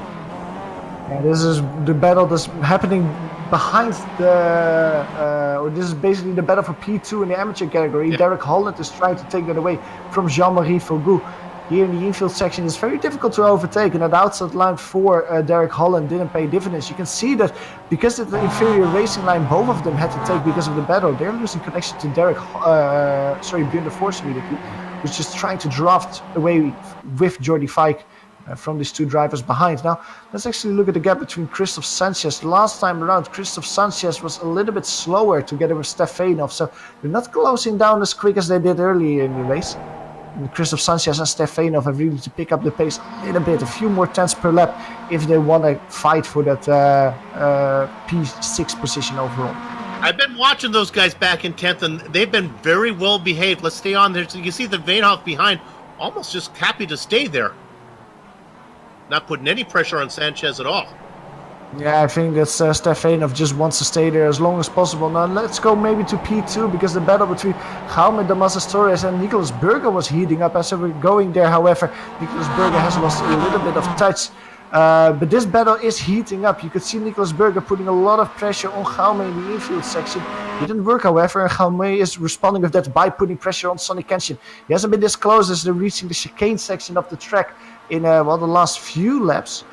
And this is the battle that's happening behind or this is basically the battle for P2 in the amateur category. Yeah. Derek Holland is trying to take that away from Jean-Marie Fogu. Here in the infield section, it's very difficult to overtake, and at outside line for Derek Holland didn't pay dividends. You can see that because of the inferior racing line, both of them had to take because of the battle. They're losing connection to Björn de Vos immediately, who's just trying to draft away with Jordi Fike from these 2 drivers behind. Now, let's actually look at the gap between Christoph Sanchez. Last time around, Christoph Sanchez was a little bit slower together with Stefanov, so they're not closing down as quick as they did earlier in the race. And Christoph Sanchez and Stefanov have really to pick up the pace a little bit, a few more tenths per lap if they want to fight for that P6 position overall. I've been watching those guys back in 10th, and they've been very well behaved. Let's stay on there. So you can see the Veenhoff behind, almost just happy to stay there. Not putting any pressure on Sanchez at all. Yeah, I think that Stefanov just wants to stay there as long as possible. Now let's go maybe to P2, because the battle between Jaume de Mazas Torres and Nicolas Berger was heating up as we were going there. However, Nicolas Berger has lost a little bit of touch. But this battle is heating up. You could see Nicolas Berger putting a lot of pressure on Jaume in the infield section. It didn't work, however, and Jaume is responding with that by putting pressure on Sonny Kenshin. He hasn't been this close as they're reaching the chicane section of the track in the last few laps.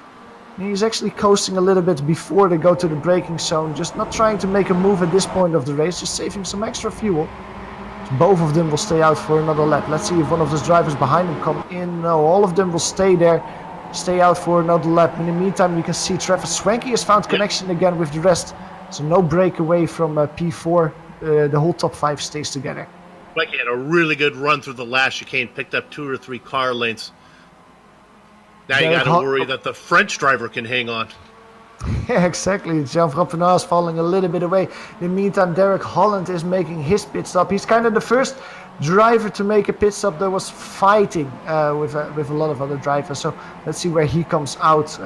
He's actually coasting a little bit before they go to the braking zone, just not trying to make a move at this point of the race, just saving some extra fuel. So both of them will stay out for another lap. Let's see if one of those drivers behind them come in. No, all of them will stay there, stay out for another lap. In the meantime, you can see Travis Swanky has found connection again with the rest. So no breakaway from P4. The whole top 5 stays together. Swanky had a really good run through the last chicane, picked up 2 or 3 car lengths. Now you got to worry that the French driver can hang on. Yeah, exactly. Jean-François Pinot is falling a little bit away. In the meantime, Derek Holland is making his pit stop. He's kind of the first driver to make a pit stop that was fighting with a lot of other drivers. So let's see where he comes out,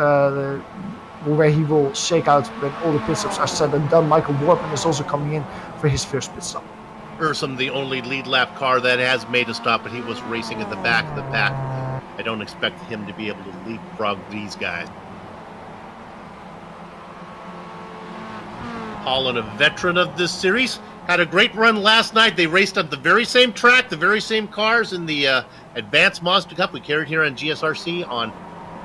where he will shake out when all the pit stops are said and done. Michael Warpen is also coming in for his first pit stop. Ursum, the only lead lap car that has made a stop, but he was racing at the back of the pack. I don't expect him to be able to leapfrog these guys. Holland, a veteran of this series, had a great run last night. They raced on the very same track, the very same cars in the Advanced Mazda Cup we carried here on GSRC on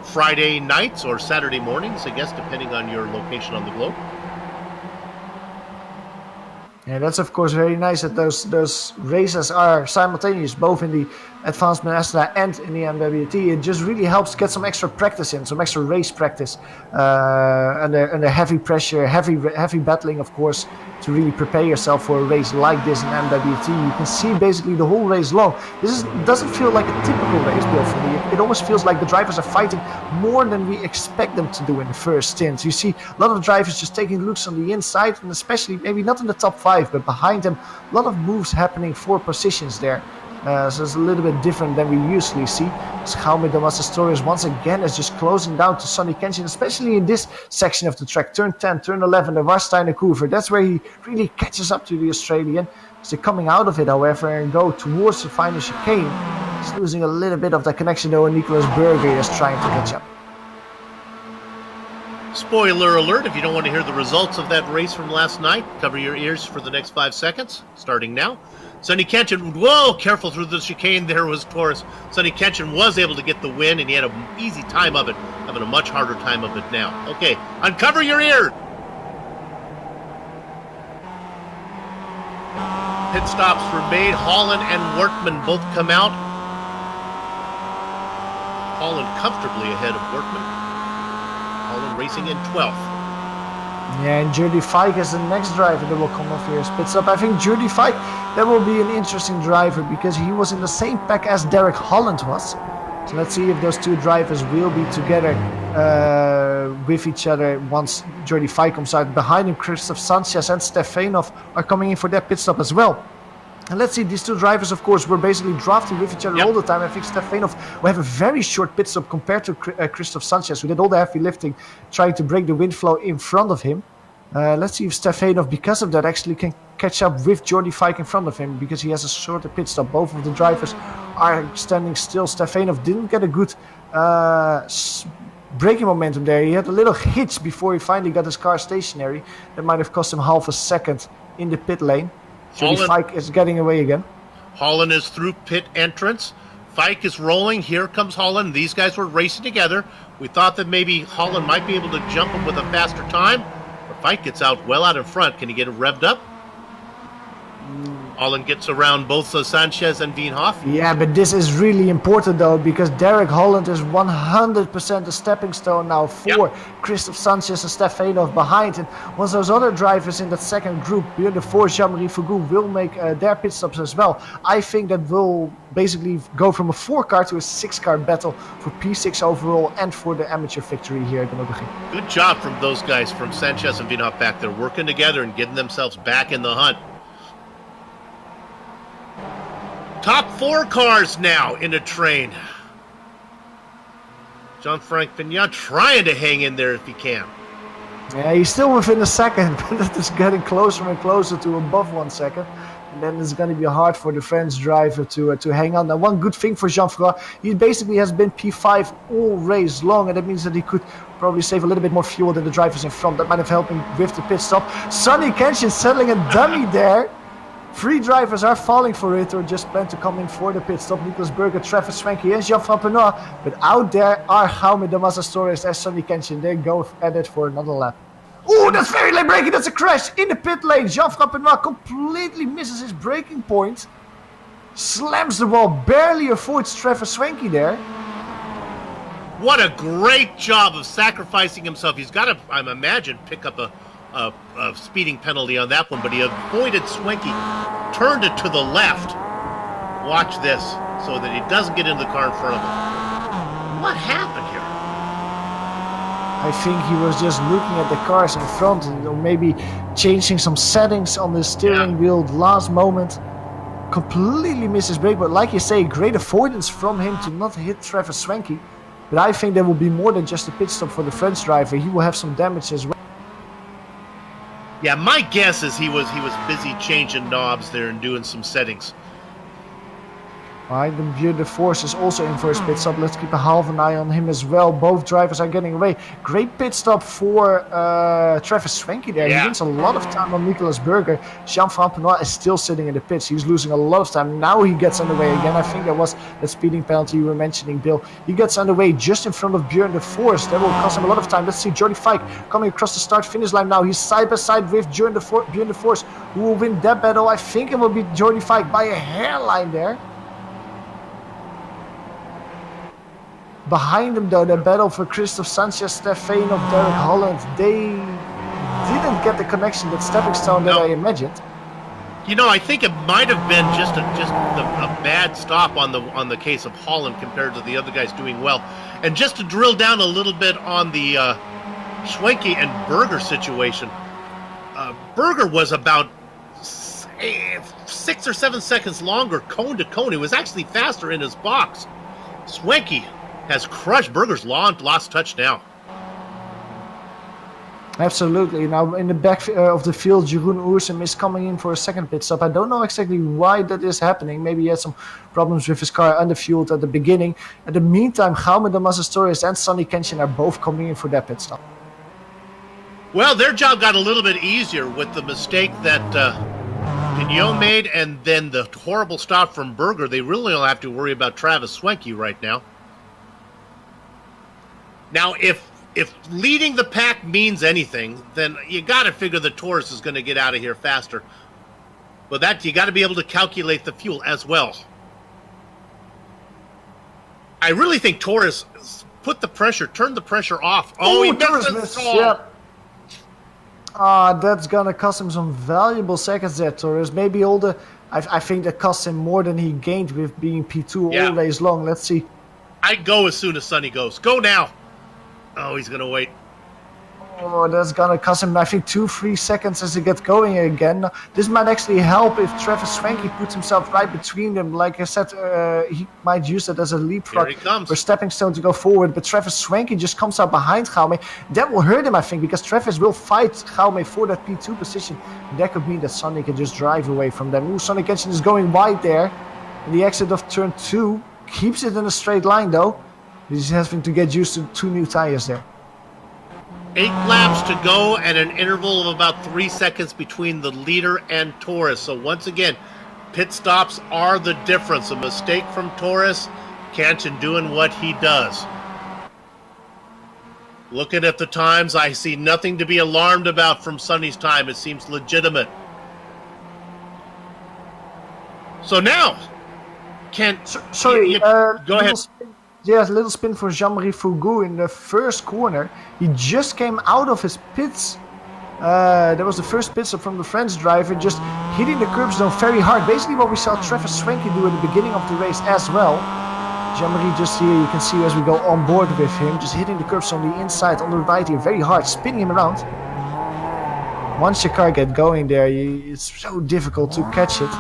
Friday nights or Saturday mornings, I guess, depending on your location on the globe. Yeah, that's of course very nice that those races are simultaneous, both in the Advanced Mazda and in the MWT. It just really helps get some extra practice in, some extra race practice under heavy pressure, heavy battling, of course, to really prepare yourself for a race like this in MWT. You can see basically the whole race long. Doesn't feel like a typical race, Bill, for me. It almost feels like the drivers are fighting more than we expect them to do in the first stint. You see a lot of drivers just taking looks on the inside, and especially maybe not in the top 5, but behind them, a lot of moves happening for positions there. So it's a little bit different than we usually see. Jaume Damasastorius once again is just closing down to Sonny Kenshin, especially in this section of the track. Turn 10, turn 11, the Warsteiner Couver. That's where he really catches up to the Australian. As they're coming out of it, however, and go towards the final chicane. He's losing a little bit of that connection though, and Nicolas Berger is trying to catch up. Spoiler alert, if you don't want to hear the results of that race from last night, cover your ears for the next 5 seconds, starting now. Sonny Kenshin, whoa, careful through the chicane, there was Taurus. Sonny Kenshin was able to get the win, and he had an easy time of it, having a much harder time of it now. Okay, uncover your ear! Pit stops were made. Holland and Workman both come out. Holland comfortably ahead of Workman. Holland racing in 12th. Yeah, and Jordi Fike is the next driver that will come off here. Spits up. I think Jordi Fike, that will be an interesting driver because he was in the same pack as Derek Holland was. So let's see if those two drivers will be together with each other once Jordi Fike comes out. Behind him, Christoph Sanchez and Stefanov are coming in for their pit stop as well. And let's see, these two drivers, of course, were basically drafting with each other all the time. I think Stefanov will have a very short pit stop compared to Christoph Sanchez, who did all the heavy lifting, trying to break the wind flow in front of him. Let's see if Stefanov, because of that, actually can catch up with Jordi Fike in front of him, because he has a shorter pit stop. Both of the drivers are standing still. Stefanov didn't get a good braking momentum there. He had a little hitch before he finally got his car stationary. That might have cost him half a second in the pit lane. Jordi Fike is getting away again. Holland is through pit entrance. Fike is rolling. Here comes Holland. These guys were racing together. We thought that maybe Holland might be able to jump him with a faster time. But Fike gets well out in front. Can he get it revved up? Holland gets around both Sanchez and Wienhoff. Yeah, but this is really important though, because Derek Holland is 100% a stepping stone now for Christoph Sanchez and Stefanov behind. And once those other drivers in that second group, Björn de Vries, Jean-Marie Foucault, will make their pit stops as well, I think that will basically go from a 4-car to a 6-car battle for P6 overall and for the amateur victory here at the Nürburgring. Good job from those guys, from Sanchez and Wienhoff back there, working together and getting themselves back in the hunt. Top 4 cars now in a train. Jean-Frank Pignat trying to hang in there if he can. Yeah, he's still within a second, but it's getting closer and closer to above 1 second. And then it's going to be hard for the French driver to hang on. Now, one good thing for Jean-Francois, he basically has been P5 all race long, and that means that he could probably save a little bit more fuel than the drivers in front. That might have helped him with the pit stop. Sonny Kenshin settling a dummy there. 3 drivers are falling for it or just plan to come in for the pit stop. Nicolas Berger, Travis Swanky and Jean-François Pinot. But out there are Jaume Damasastorius and Sonny Kenshin. They go at it for another lap. Oh, that's very late braking. That's a crash in the pit lane. Jean-François Pinot completely misses his braking point. Slams the wall, barely avoids Travis Swanky there. What a great job of sacrificing himself. He's got to, I imagine, pick up a speeding penalty on that one, but he avoided Swanky, turned it to the left. Watch this, so that he doesn't get into the car in front of him. What happened here? I think he was just looking at the cars in front or maybe changing some settings on the steering wheel last moment. Completely missed his brake, but like you say, great avoidance from him to not hit Travis Swanky. But I think there will be more than just a pit stop for the French driver. He will have some damage as well. Yeah, my guess is he was busy changing knobs there and doing some settings. Alright, the Björn de Vries is also in for his pit stop. Let's keep a half an eye on him as well. Both drivers are getting away. Great pit stop for Travis Swanky there. Yeah. He wins a lot of time on Nicolas Berger. Jean Frampenois is still sitting in the pits. He's losing a lot of time. Now he gets underway again. I think there was that speeding penalty you were mentioning, Bill. He gets underway just in front of Björn de Vries. That will cost him a lot of time. Let's see Jordi Fike coming across the start-finish line now. He's side by side with Björn de Vries. Who will win that battle? I think it will be Jordi Fike by a hairline there. Behind him though, the battle for Christophe Sanchez, Stefan of Derek Holland, they didn't get the connection, that stepping stone that I imagined. You know, I think it might have been just a bad stop on the case of Holland compared to the other guys doing well. And just to drill down a little bit on the Schwenke and Berger situation, Berger was about 6 or 7 seconds longer cone to cone. He was actually faster in his box. Schwenke has crushed Berger's lost touch now. Absolutely. Now in the back of the field, Jeroen Oersum is coming in for a second pit stop. I don't know exactly why that is happening. Maybe he had some problems with his car underfueled at the beginning. In the meantime, Jaume Damascus Torres and Sonny Kenshin are both coming in for that pit stop. Well, their job got a little bit easier with the mistake that Pignot made and then the horrible stop from Berger. They really don't have to worry about Travis Swanky right now. Now, if leading the pack means anything, then you got to figure the Taurus is going to get out of here faster. But that you got to be able to calculate the fuel as well. I really think Taurus turned the pressure off. Oh, he missed. Yeah. That's going to cost him some valuable seconds there, Taurus. Maybe I think that cost him more than he gained with being P2 all days long. Let's see. I'd go as soon as Sonny goes. Go now. Oh, he's going to wait. Oh, that's going to cost him, I think, 2-3 seconds as he gets going again. This might actually help if Travis Swanky puts himself right between them. Like I said, he might use it as a leapfrog or stepping stone to go forward. But Travis Swanky just comes out behind Jaume. That will hurt him, I think, because Travis will fight Jaume for that P2 position. That could mean that Sonny can just drive away from them. Ooh, Sonny Kenshin is going wide there. In the exit of turn 2. Keeps it in a straight line, though. He's having to get used to 2 new tires there. 8 laps to go and an interval of about 3 seconds between the leader and Taurus. So once again, pit stops are the difference. A mistake from Taurus, Kenshin doing what he does. Looking at the times, I see nothing to be alarmed about from Sonny's time. It seems legitimate. So now, go ahead. Yes, a little spin for Jean-Marie Fourgou in the first corner. He just came out of his pits. That was the first pit stop from the French driver, just hitting the curb zone very hard. Basically what we saw Travis Swanky do at the beginning of the race as well. Jean-Marie just here, you can see as we go on board with him, just hitting the curb zone the inside on the right here very hard, spinning him around. Once your car gets going there, it's so difficult to catch it.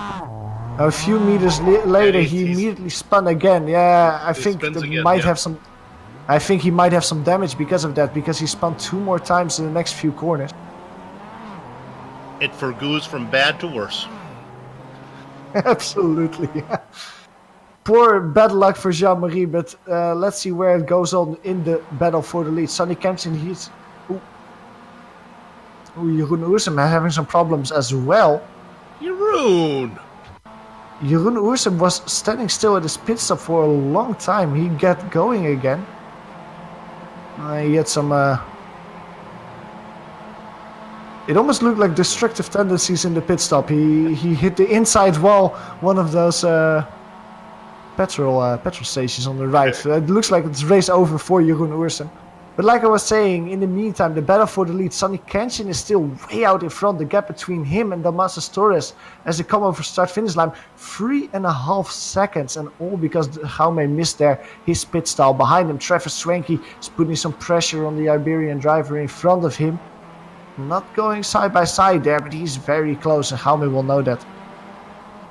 A few meters later, he immediately spun again. Yeah, I think he might have some damage because of that, because he spun 2 more times in the next few corners. It forgoes from bad to worse. Absolutely. Poor bad luck for Jean-Marie, but let's see where it goes on in the battle for the lead. Sonny Kenshin, he's... Jeroen Oersum having some problems as well. Jeroen Oersum was standing still at his pit stop for a long time. He got going again. He had some... It almost looked like destructive tendencies in the pit stop. He hit the inside wall, one of those petrol stations on the right. It looks like it's race over for Jeroen Oersum. But like I was saying, in the meantime, the battle for the lead, Sonny Kenshin is still way out in front. The gap between him and Damascus Torres as they come over start-finish line, 3.5 seconds. And all because Jaume missed his pit stall. Behind him, Travis Swanky is putting some pressure on the Iberian driver in front of him. Not going side by side there, but he's very close, and Jaume will know that.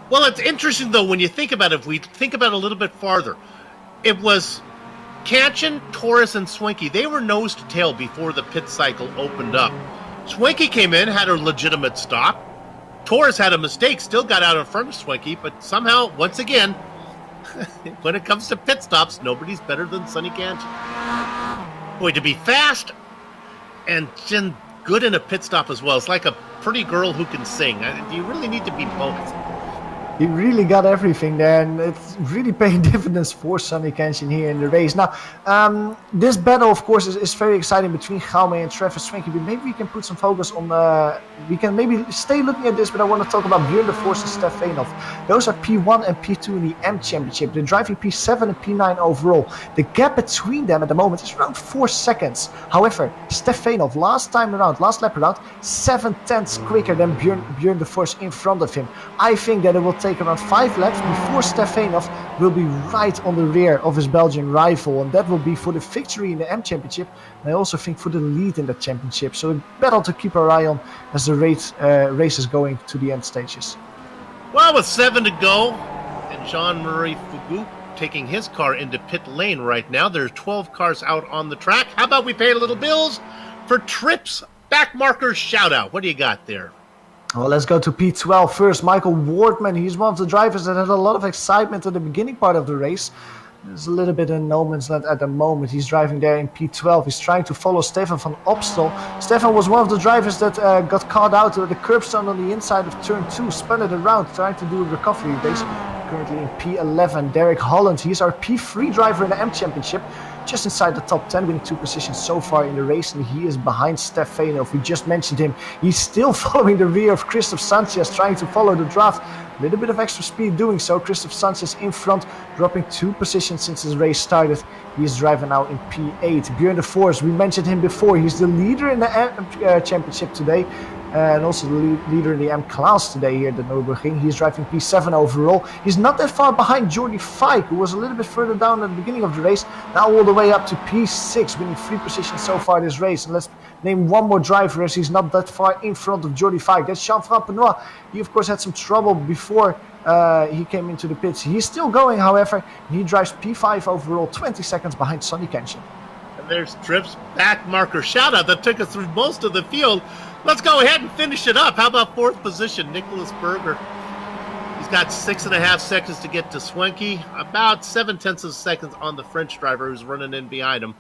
Well, it's interesting, though, when you think about it. If we think about it a little bit farther, it was Kanchan, Torres, and Swanky. They were nose to tail before the pit cycle opened up. Swanky came in, had a legitimate stop. Torres had a mistake, still got out in front of Swanky, but somehow, once again, when it comes to pit stops, nobody's better than Sonny Kanchan. Boy, to be fast and good in a pit stop as well. It's like a pretty girl who can sing. Do you really need to be both? He really got everything there, and it's really paying dividends for Sonny Kenshin here in the race. Now, this battle, of course, is very exciting between Jaume and Travis Swanky, but maybe we can put some focus on, we can maybe stay looking at this, but I want to talk about Björn de Vos and Stef Veenhoff. Those are P1 and P2 in the M Championship. They're driving P7 and P9 overall. The gap between them at the moment is around 4 seconds. However, Stef Veenhoff, last lap around, 7/10 quicker than Björn de Vos in front of him. I think that it will take around 5 laps before Stef Veenhoff will be right on the rear of his Belgian rival, and that will be for the victory in the M Championship, and I also think for the lead in the championship. So a battle to keep our eye on as the race is going to the end stages. Well, with 7 to go, and Jean-Marie Fugu taking his car into pit lane right now. There's 12 cars out on the track. How about we pay a little bills for Trips back markers shout out? What do you got there? Well, let's go to P12 first. Michael Wardman, he's one of the drivers that had a lot of excitement at the beginning part of the race. There's a little bit in no man's land at the moment. He's driving there in P12. He's trying to follow Stefan van Opstal. Stefan was one of the drivers that got caught out with the curbstone on the inside of turn 2, spun it around, trying to do a recovery race. Currently in P11, Derek Holland. He's our P3 driver in the M Championship. Just inside the top 10, winning 2 positions so far in the race, and he is behind Stef Veenhoff. We just mentioned him. He's still following the rear of Christoph Sanchez, trying to follow the draft. A little bit of extra speed doing so. Christoph Sanchez in front, dropping 2 positions since his race started. He is driving now in P8. Björn de Vos, we mentioned him before. He's the leader in the championship today. And also the leader in the M class today here at the Nürburgring. He's driving P7 overall. He's not that far behind Jordi Fike, who was a little bit further down at the beginning of the race. Now all the way up to P6, winning 3 positions so far this race. And let's name one more driver as he's not that far in front of Jordi Fike. That's Jean-Francois Penoy. He of course had some trouble before he came into the pits. He's still going, however. He drives P5 overall, 20 seconds behind Sonny Kenshin. And there's Trips back marker shout out that took us through most of the field. Let's go ahead and finish it up. How about 4th position, Nicholas Berger? He's got 6.5 seconds to get to Swanky. About 7/10 seconds on the French driver who's running in behind him.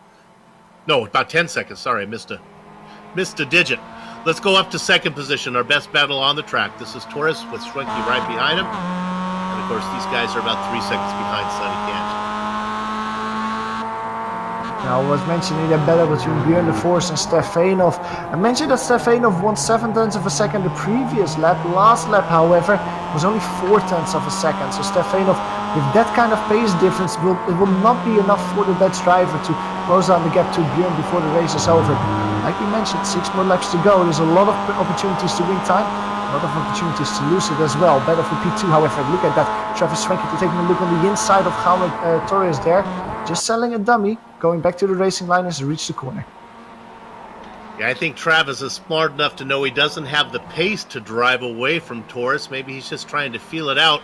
No, about 10 seconds. Sorry, I missed a digit. Let's go up to 2nd position, our best battle on the track. This is Torres with Swanky right behind him. And of course, these guys are about 3 seconds behind Sonny Kenshin. Now, I was mentioning that battle between Björn de Vos and Stef Veenhoff. I mentioned that Stef Veenhoff won 7/10 the previous lap. Last lap, however, was only 4/10 seconds. So Stef Veenhoff, with that kind of pace difference, it will not be enough for the Dutch driver to close down the gap to Björn before the race is over. Like we mentioned, 6 more laps to go. There's a lot of opportunities to win time, a lot of opportunities to lose it as well. Battle for P2, however, look at that. Travis Swanky taking a look on the inside of Jaume Torres there. Just selling a dummy, going back to the racing line as he reached the corner. Yeah, I think Travis is smart enough to know he doesn't have the pace to drive away from Torres. Maybe he's just trying to feel it out.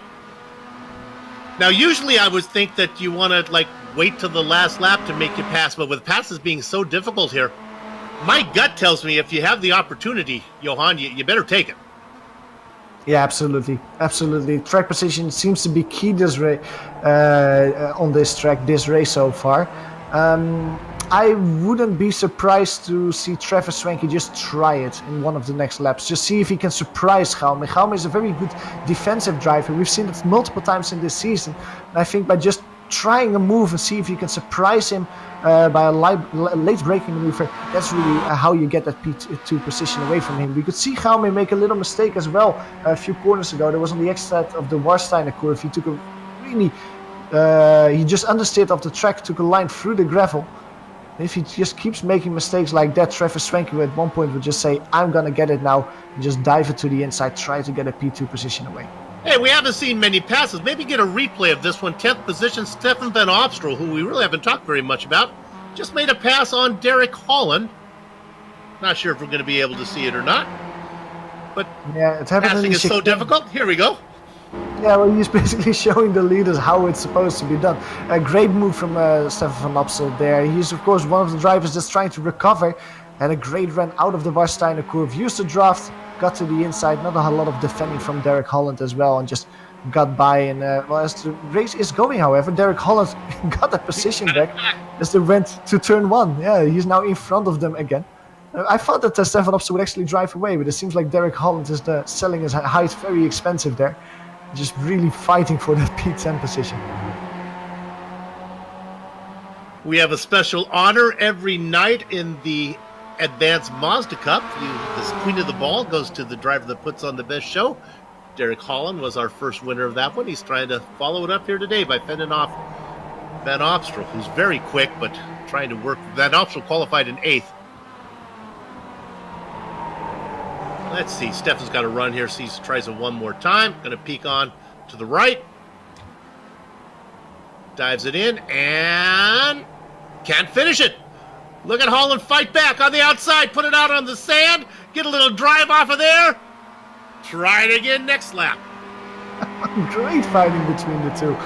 Now, usually I would think that you want to wait till the last lap to make your pass, but with passes being so difficult here, my gut tells me if you have the opportunity, Johan, you better take it. Yeah, absolutely. Track position seems to be key this on this track, this race so far. I wouldn't be surprised to see Travis Swanky just try it in one of the next laps. Just see if he can surprise Jaume. Jaume is a very good defensive driver. We've seen it multiple times in this season. And I think by just trying a move and see if you can surprise him by a late braking maneuver, that's really how you get that P2 position away from him. We could see Jaume make a little mistake as well a few corners ago. There was on the exit of the Warsteiner curve. He took he just understeered off the track, took a line through the gravel. If he just keeps making mistakes like that, Trevor Swanky at one point would just say, I'm going to get it now, and just dive it to the inside, try to get a P2 position away. Hey, we haven't seen many passes. Maybe get a replay of this one. 10th position, Stefan Van Opstroll, who we really haven't talked very much about, just made a pass on Derek Holland. Not sure if we're going to be able to see it or not. But yeah, it happened. Passing is so difficult. Here we go. Yeah, well, he's basically showing the leaders how it's supposed to be done. A great move from Stefan Van Opstroll there. He's, of course, one of the drivers that's trying to recover. Had a great run out of the Warsteiner curve. Used the draft, got to the inside. Not a lot of defending from Derek Holland as well. And just got by. And well, as the race is going, however, Derek Holland got the position back as they went to turn 1. Yeah, he's now in front of them again. I thought that Stefan Opstroll would actually drive away, but it seems like Derek Holland is selling his height very expensive there. Just really fighting for that P10 position. We have a special honor every night in the Advanced Mazda Cup. The Queen of the Ball goes to the driver that puts on the best show. Derek Holland was our first winner of that one. He's trying to follow it up here today by fending off Van Opstroll, who's very quick, but trying to work. Van Opstroll qualified in 8th. Let's see. Stefan's got to run here. Tries it one more time. Going to peek on to the right. Dives it in and can't finish it. Look at Holland fight back on the outside. Put it out on the sand. Get a little drive off of there. Try it again next lap. Great fighting between the two.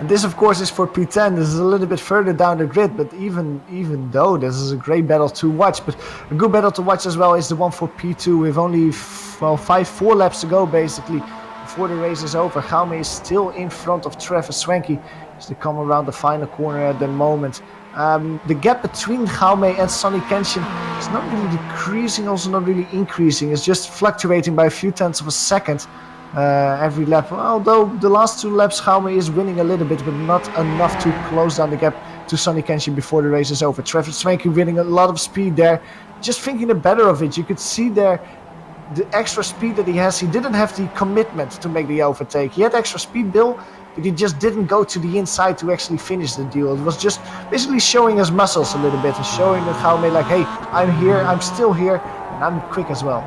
And this, of course, is for P10. This is a little bit further down the grid, but even though this is a great battle to watch, but a good battle to watch as well is the one for P2 with only 4 laps to go, basically, before the race is over. Jaume is still in front of Trevor Swanky as they come around the final corner at the moment. The gap between Jaume and Sonny Kenshin is not really decreasing, also not really increasing. It's just fluctuating by a few tenths of a second. Every lap, although the last 2 laps Jaume is winning a little bit, but not enough to close down the gap to Sonny Kenshin before the race is over. Trevor Swanky winning a lot of speed there, just thinking the better of it. You could see there the extra speed that he has. He didn't have the commitment to make the overtake. He had extra speed, Bill, but he just didn't go to the inside to actually finish the deal. It was just basically showing his muscles a little bit and showing that Jaume like, hey, I'm here, I'm still here, and I'm quick as well.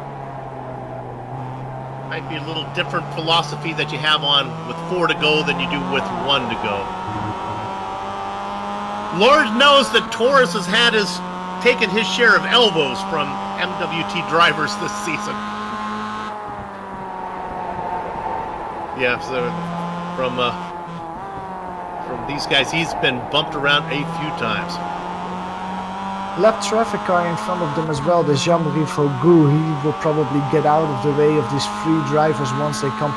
Might be a little different philosophy that you have on with 4 to go than you do with 1 to go. Lord knows that Torres has taken his share of elbows from MWT drivers this season. Yeah, so from these guys, he's been bumped around a few times. Lap traffic car in front of them as well, the Jean-Marie Fogu. He will probably get out of the way of these 3 drivers once they come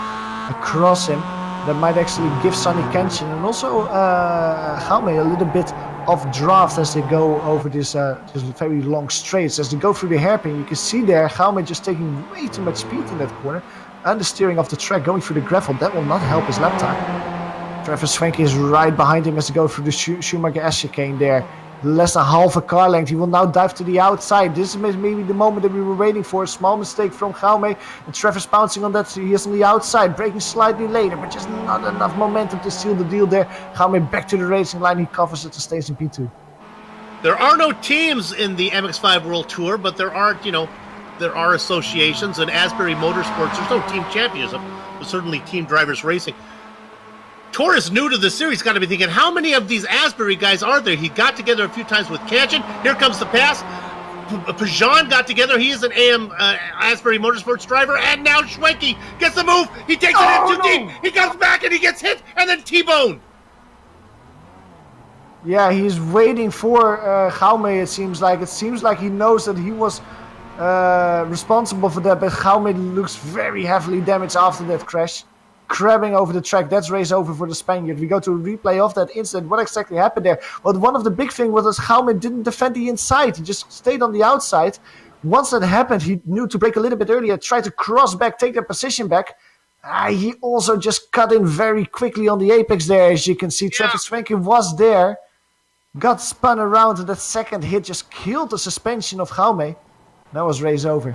across him. That might actually give Sonny Kenshin and also Jaume a little bit of draft as they go over this very long straights. As they go through the hairpin, you can see there Jaume just taking way too much speed in that corner. Understeering off the track, going through the gravel, that will not help his lap time. Trevor Swanky is right behind him as they go through the Schumacher S chicane there. Less than half a car length. He will now dive to the outside. This is maybe the moment that we were waiting for. A small mistake from Jaume. And Trevor's bouncing on that. He is on the outside, braking slightly later, but just not enough momentum to seal the deal there. Jaume back to the racing line. He covers it and stays in P2. There are no teams in the MX-5 World Tour, but there are associations. And Asbury Motorsports, there's no team championship, but certainly team drivers racing. Torres, new to the series, got to be thinking, how many of these Asbury guys are there? He got together a few times with Kenshin. Here comes the pass. Pajan got together. He is an Asbury Motorsports driver. And now Schwenke gets the move. He takes it in too deep. He comes back and he gets hit and then T-bone. Yeah, he's waiting for Jaume, it seems like. It seems like he knows that he was responsible for that, but Jaume looks very heavily damaged after that crash. Crabbing over the track. That's race over for the Spaniard. We go to a replay of that incident. What exactly happened there? Well, one of the big things was that Jaume didn't defend the inside. He just stayed on the outside. Once that happened, he knew to brake a little bit earlier, try to cross back, take that position back. He also just cut in very quickly on the apex there, as you can see. Trevor Swanky was there, got spun around, and that second hit just killed the suspension of Jaume. That was race over.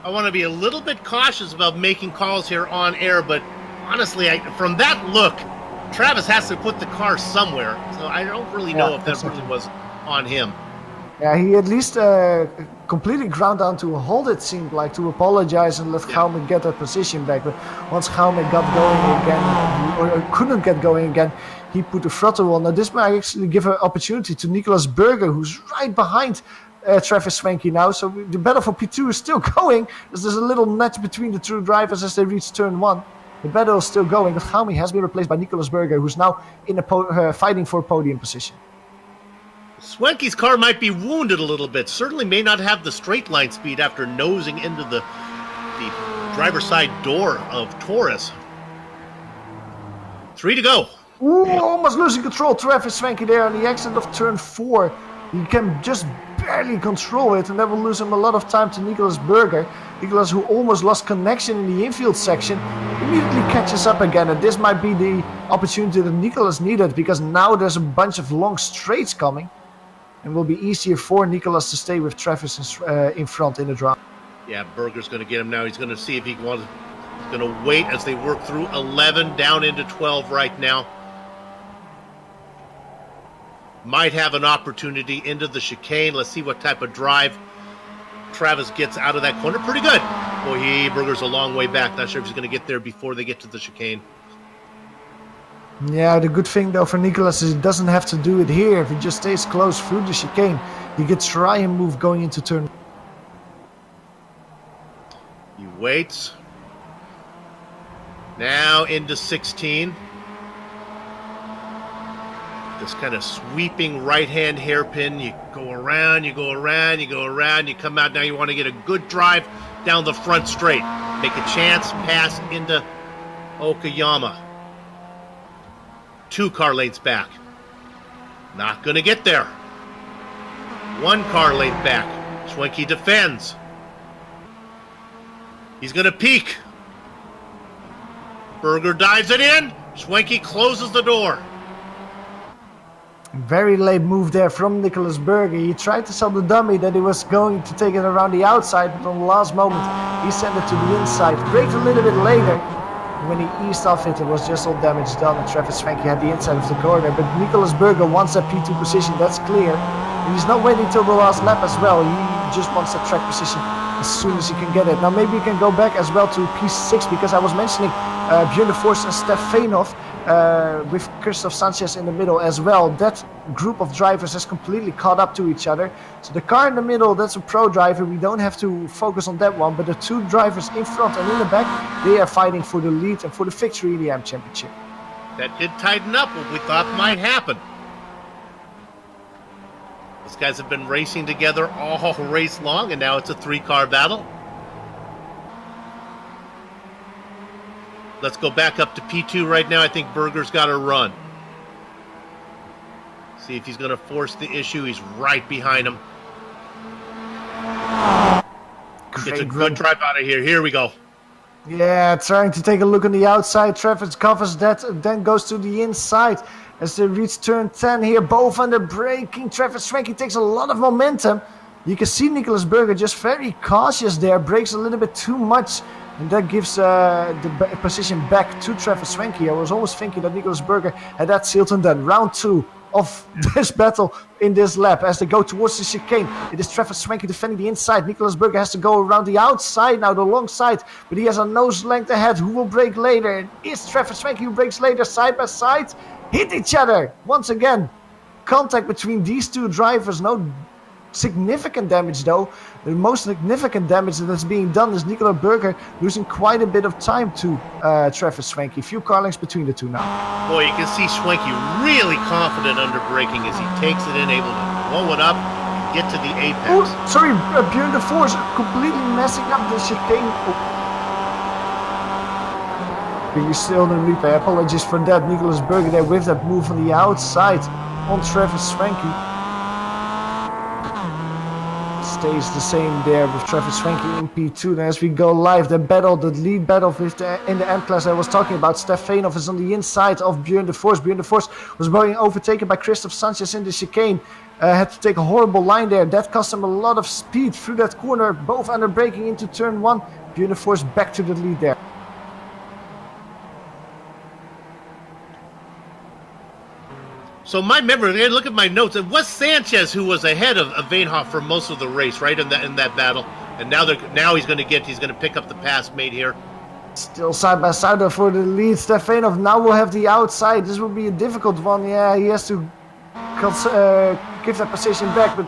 I want to be a little bit cautious about making calls here on air, but honestly, from that look, Travis has to put the car somewhere, so I don't really know if that exactly. really was on him. Yeah, he at least completely ground down to a halt, it seemed like, to apologize and let Gaume get that position back. But once Gaume got going again, or couldn't get going again, he put the throttle on. Now this might actually give an opportunity to Nicolas Berger, who's right behind Travis Swanky now. So the battle for P2 is still going. There's a little match between the two drivers as they reach turn 1. The battle is still going, but Gaume has been replaced by Nicolas Berger, who's now in fighting for a podium position. Swanky's car might be wounded a little bit. Certainly may not have the straight line speed after nosing into the driver's side door of Taurus. 3 to go. Ooh, almost losing control. Travis Swanky there on the exit of turn 4. He can just barely control it, and that will lose him a lot of time to Nicolas Berger. Nicolas, who almost lost connection in the infield section, immediately catches up again, and this might be the opportunity that Nicolas needed, because now there's a bunch of long straights coming. And will be easier for Nicolas to stay with Travis in front in the draw. Yeah, Berger's going to get him now. He's going to see if he wants. He's going to wait as they work through 11 down into 12 right now. Might have an opportunity into the chicane. Let's see what type of drive Travis gets out of that corner. Pretty good. Boy, Berger's a long way back. Not sure if he's going to get there before they get to the chicane. Yeah, the good thing though for Nicolas is he doesn't have to do it here. If he just stays close through the chicane, he can try and move going into turn. He waits. Now into 16. This kind of sweeping right-hand hairpin. You go around, you go around, you go around, you come out. Now you want to get a good drive down the front straight. Make a chance, pass into Okayama. 2 car lengths back. Not going to get there. 1 car length back. Schwenke defends. He's going to peak. Berger dives it in. Schwenke closes the door. Very late move there from Nicolas Berger. He tried to sell the dummy that he was going to take it around the outside, but on the last moment he sent it to the inside. Braked a little bit later. When he eased off it, it was just all damage done, and Travis Swanky had the inside of the corner. But Nicolas Berger wants that P2 position, that's clear. And he's not waiting till the last lap as well. He just wants that track position as soon as he can get it. Now maybe you can go back as well to P6, because I was mentioning Björn de Vos and Stef Veenhoff with Christoph Sanchez in the middle as well. That group of drivers has completely caught up to each other. So the car in the middle, that's a pro driver. We don't have to focus on that one. But the 2 drivers in front and in the back, they are fighting for the lead and for the victory in the AM Championship. That did tighten up what we thought might happen. These guys have been racing together all race long, and now it's a 3-car battle. Let's go back up to P2 right now. I think Berger's got to run. See if he's going to force the issue. He's right behind him. It's a good drive out of here. Here we go. Yeah, trying to take a look on the outside. Travis covers that, then goes to the inside. As they reach turn 10 here, both under braking. Travis Swanky takes a lot of momentum. You can see Nicolas Berger just very cautious there. Brakes a little bit too much. And that gives the position back to Travis Swanky. I was always thinking that Nicolas Berger had that sealed and done. Round 2 of this battle in this lap as they go towards the chicane. It is Travis Swanky defending the inside. Nicolas Berger has to go around the outside now, the long side. But he has a nose length ahead. Who will brake later? And is Travis Swanky who brakes later side by side? Hit each other once again. Contact between these 2 drivers. No significant damage though. The most significant damage that's being done is Nicolas Berger losing quite a bit of time to Travis Swanky. Few car lengths between the 2 now. Boy, you can see Schwenke really confident under braking as he takes it in, able to blow it up and get to the apex. Oh, sorry, Björn de Vos completely messing up the chicane. We're still in the replay. Apologies for that. Nicolas Berger there with that move on the outside on Travis Swanky. Stays the same there with Travis Swanky in P2. And as we go live, the lead battle with in the M class I was talking about, Stef Veenhoff is on the inside of Björn de Vos. Björn de Vos was being overtaken by Christoph Sanchez in the chicane. Had to take a horrible line there. That cost him a lot of speed through that corner, both under braking into turn 1. Björn de Vos back to the lead there. So my memory, look at my notes. It was Sanchez who was ahead of Veenhoff for most of the race, right, in that battle. And now he's going to pick up the pass made here. Still side by side for the lead. Stefanov now will have the outside. This will be a difficult one. Yeah, he has to give that position back, but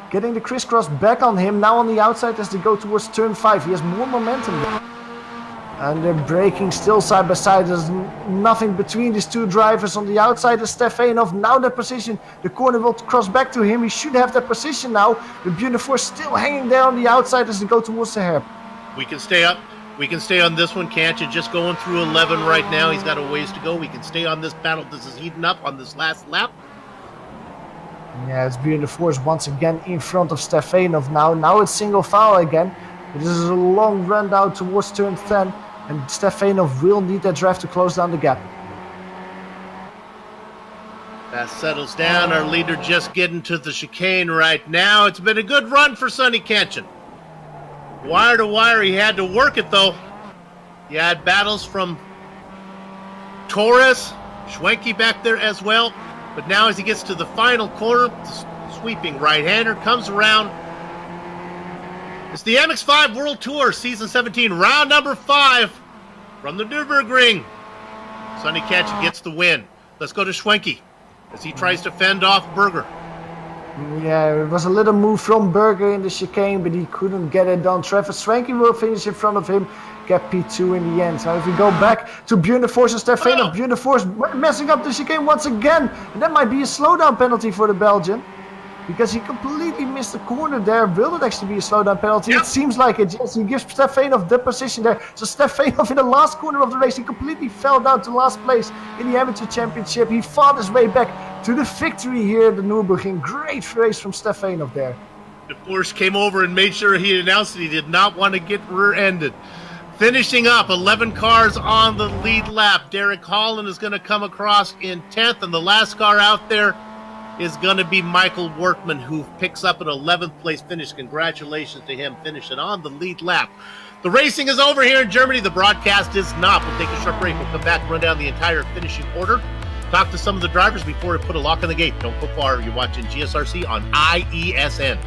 getting the crisscross back on him now on the outside as they go towards turn 5. He has more momentum there. And they're braking still side by side. There's nothing between these two drivers. On the outside is Stefanov. Now that position. The corner will cross back to him. He should have that position now. The Beautifort still hanging there on the outside as they go towards the hair. We can stay up. We can stay on this one. Kancha just going through 11 right now. He's got a ways to go. We can stay on this battle. This is heating up on this last lap. Yeah, it's Beautifort once again in front of Stefanov now. Now it's single file again. This is a long run down towards turn 10. And Stefanov will need that drive to close down the gap. That settles down. Our leader just getting to the chicane right now. It's been a good run for Sonny Kenshin. Wire to wire, he had to work it though. He had battles from Torres, Schwenke back there as well. But now as he gets to the final corner, sweeping right-hander comes around. It's the MX-5 World Tour Season 17, round number 5 from the Nürburgring. Sonny Kenshin gets the win. Let's go to Schwenke as he tries to fend off Berger. Yeah, it was a little move from Berger in the chicane, but he couldn't get it done. Travis Schwenke will finish in front of him, get P2 in the end. Now if we go back to Beautifort and Stefanov, Beautifort messing up the chicane once again. And that might be a slowdown penalty for the Belgian, because he completely missed the corner there. Will it actually be a slowdown penalty? Yep. It seems like it. Yes, he gives Stefanov the position there. So Stefanov in the last corner of the race, he completely fell down to last place in the Amateur Championship. He fought his way back to the victory here at the Nürburgring. Great race from Stefanov there. The Porsche came over and made sure he announced that he did not want to get rear-ended. Finishing up, 11 cars on the lead lap. Derek Holland is going to come across in 10th, and the last car out there is going to be Michael Workman, who picks up an 11th place finish. Congratulations to him finishing on the lead lap. The racing is over here in Germany. The broadcast is not. We'll take a short break. We'll come back and run down the entire finishing order. Talk to some of the drivers before we put a lock on the gate. Don't go far. You're watching GSRC on IESN.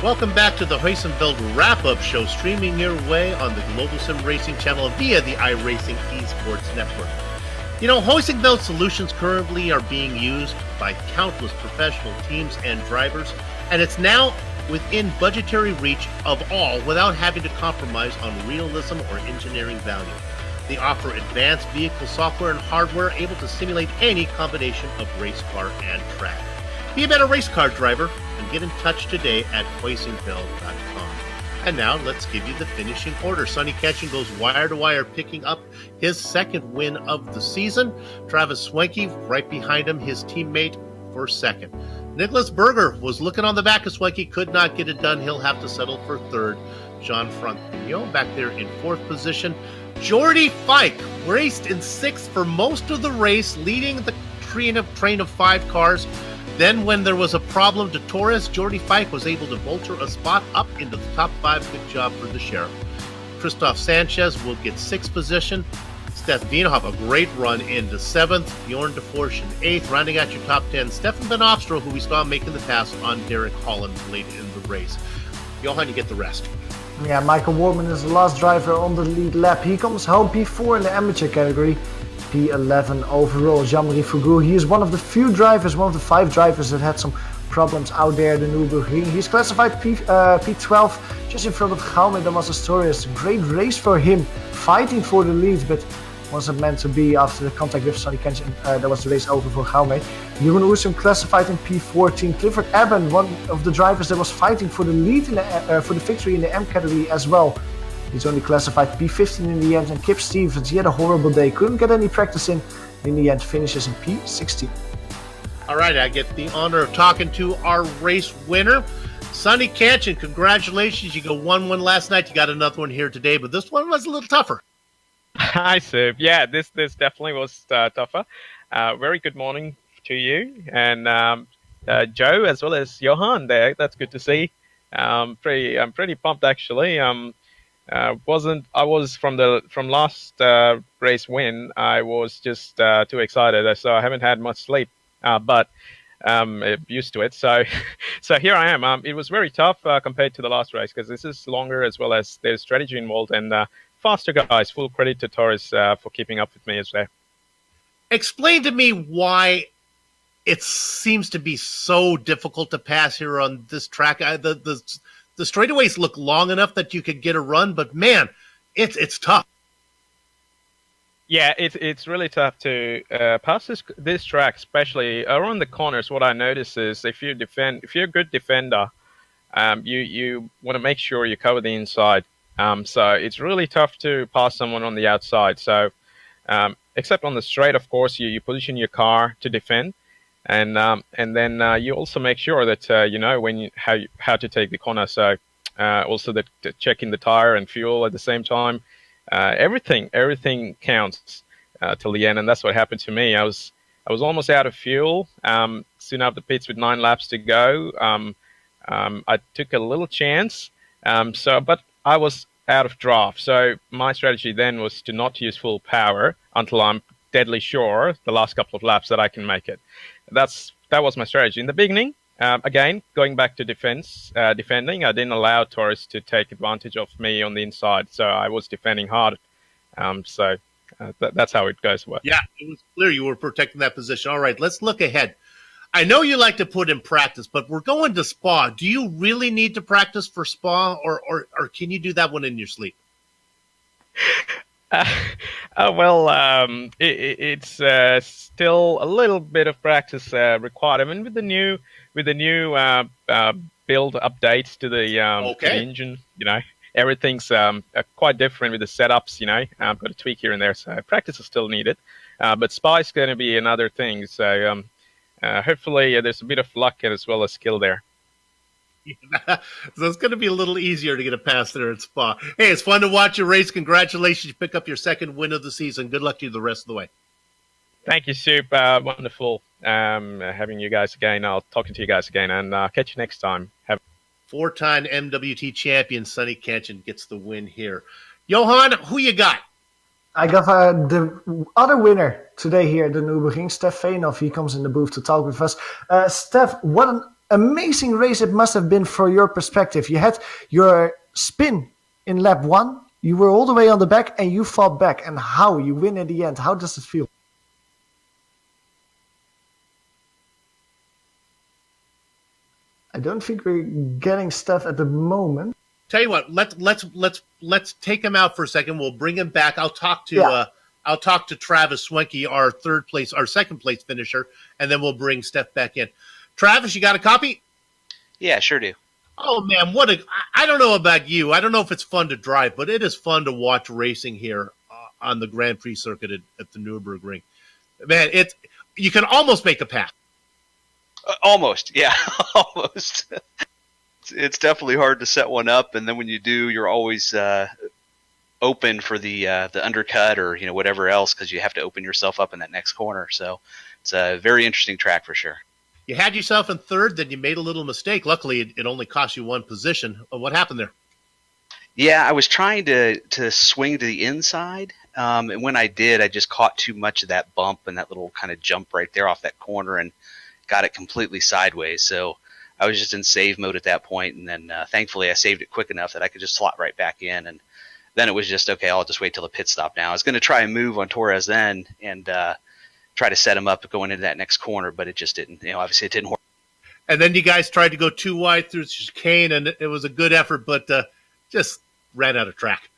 Welcome back to the Heusenfeld Wrap-Up Show, streaming your way on the Global Sim Racing channel via the iRacing Esports Network. You know, Heusenfeld solutions currently are being used by countless professional teams and drivers, and it's now within budgetary reach of all without having to compromise on realism or engineering value. They offer advanced vehicle software and hardware able to simulate any combination of race car and track. Be a better race car driver and get in touch today at heusenfeld.com. And now let's give you the finishing order. Sonny Ketchen goes wire to wire, picking up his second win of the season. Travis Swanky right behind him, his teammate, for second. Nicholas Berger was looking on the back of Swanky, could not get it done. He'll have to settle for third. Jean Franquinho back there in fourth position. Jordy Fike raced in sixth for most of the race, leading the train of five cars. Then when there was a problem to Torres, Jordy Fike was able to vulture a spot up into the top five. Good job for the Sheriff. Christoph Sanchez will get sixth position. Steph Wienhoff, a great run into seventh. Bjorn DeForsch in eighth. Rounding out your top 10, Stefan Van Opstra, who we saw making the pass on Derek Holland late in the race. Johan, you get the rest. Yeah, Michael Warman is the last driver on the lead lap. He comes home P4 in the amateur category, P11 overall. Jean-Marie Foucault, he is one of the few drivers, one of the 5 drivers that had some problems out there at the Nürburgring. He's classified P12, just in front of Jaume Damas Astorias. Great race for him, fighting for the lead, but wasn't meant to be after the contact with Sonny Ketchen. That was the race over for Jaume. Jeroen Oersum classified in P14. Clifford Eben, one of the drivers that was fighting for the lead in for the victory in the M category as well. He's only classified P15 in the end. And Kip Stevens, he had a horrible day, couldn't get any practice in the end, finishes in P16. All right, I get the honor of talking to our race winner, Sonny Ketchen. Congratulations, you got 1-1 last night, you got another one here today, but this one was a little tougher. Hi, Sib. Yeah, this definitely was tougher. Very good morning to you and Joe as well as Johan there. That's good to see. I'm pretty pumped actually. I was from last race win. I was just too excited, so I haven't had much sleep. But used to it. So here I am. It was very tough compared to the last race because this is longer as well as there's strategy involved and faster guys. Full credit to Torres for keeping up with me as well. Explain to me why it seems to be so difficult to pass here on this track. The straightaways look long enough that you could get a run, but man, it's tough. Yeah, it's really tough to pass this track, especially around the corners. What I notice is if you're a good defender, you want to make sure you cover the inside. So it's really tough to pass someone on the outside. So except on the straight, of course, you position your car to defend, and then you also make sure that you know how to take the corner. So also that checking the tire and fuel at the same time. Everything counts till the end, and that's what happened to me. I was almost out of fuel soon after the pits with 9 laps to go. I took a little chance, but I was out of draft. So my strategy then was to not use full power until I'm deadly sure the last couple of laps that I can make it. That was my strategy in the beginning. Again, going back to defending, I didn't allow Torres to take advantage of me on the inside, so I was defending hard. That's how it goes. Yeah, it was clear you were protecting that position. All right, let's look ahead. I know you like to put in practice, but we're going to Spa. Do you really need to practice for Spa, or can you do that one in your sleep? It's still a little bit of practice required. I mean, with the new build updates to the engine, everything's quite different with the setups. I've got to tweak here and there, so practice is still needed. But Spa is going to be another thing. So hopefully there's a bit of luck as well as skill there. So it's going to be a little easier to get a pass there at Spa. Hey, it's fun to watch your race. Congratulations. You pick up your second win of the season. Good luck to you the rest of the way. Thank you, Soup. Wonderful having you guys again. I'll talking to you guys again, and catch you next time. Four-time MWT champion Sonny Ketchen gets the win here. Johan, who you got? I got the other winner today here at the Nürburgring, Steph Veenhoff. He comes in the booth to talk with us. Steph, what an amazing race it must have been for your perspective. You had your spin in lap 1, you were all the way on the back, and you fought back. And how you win in the end, how does it feel? I don't think we're getting stuff at the moment. Tell you what, let's take him out for a second. We'll bring him back. I'll talk to Travis Swenke, our second place finisher, and then we'll bring Steph back in. Travis, you got a copy? Yeah, sure do. Oh man, I don't know about you. I don't know if it's fun to drive, but it is fun to watch racing here on the Grand Prix circuit at the Nürburgring. Man, you can almost make a pass. Almost, yeah, almost. It's definitely hard to set one up, and then when you do, you're always open for the undercut or whatever else, because you have to open yourself up in that next corner. So it's a very interesting track for sure. You had yourself in third, then you made a little mistake. Luckily, it only cost you one position. What happened there? Yeah, I was trying to swing to the inside, and when I did, I just caught too much of that bump and that little kind of jump right there off that corner and got it completely sideways. So I was just in save mode at that point, and then thankfully I saved it quick enough that I could just slot right back in, and then it was just, okay, I'll just wait till the pit stop now. I was going to try and move on Torres then and try to set him up going into that next corner, but it just didn't. Obviously it didn't work. And then you guys tried to go too wide through the chicane, and it was a good effort, but just ran out of track.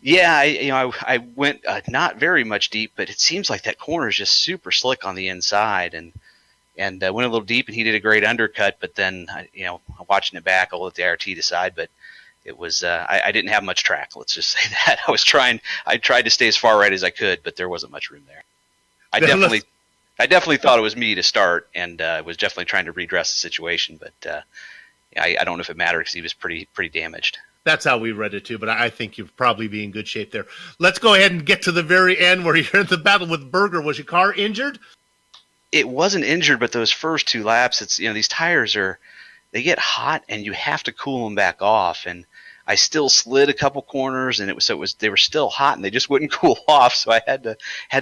Yeah, I went not very much deep, but it seems like that corner is just super slick on the inside, and went a little deep, and he did a great undercut. But then, watching it back, I'll let the IRT decide. But it was I didn't have much track. Let's just say that. I tried to stay as far right as I could, but there wasn't much room there. I definitely thought it was me to start, and was definitely trying to redress the situation. But I don't know if it mattered because he was pretty damaged. That's how we read it too, but I think you'd probably be in good shape there. Let's go ahead and get to the very end where you're in the battle with Berger. Was your car injured? It wasn't injured, but those first two laps, it's these tires they get hot and you have to cool them back off. And I still slid a couple corners, and they were still hot and they just wouldn't cool off. So I had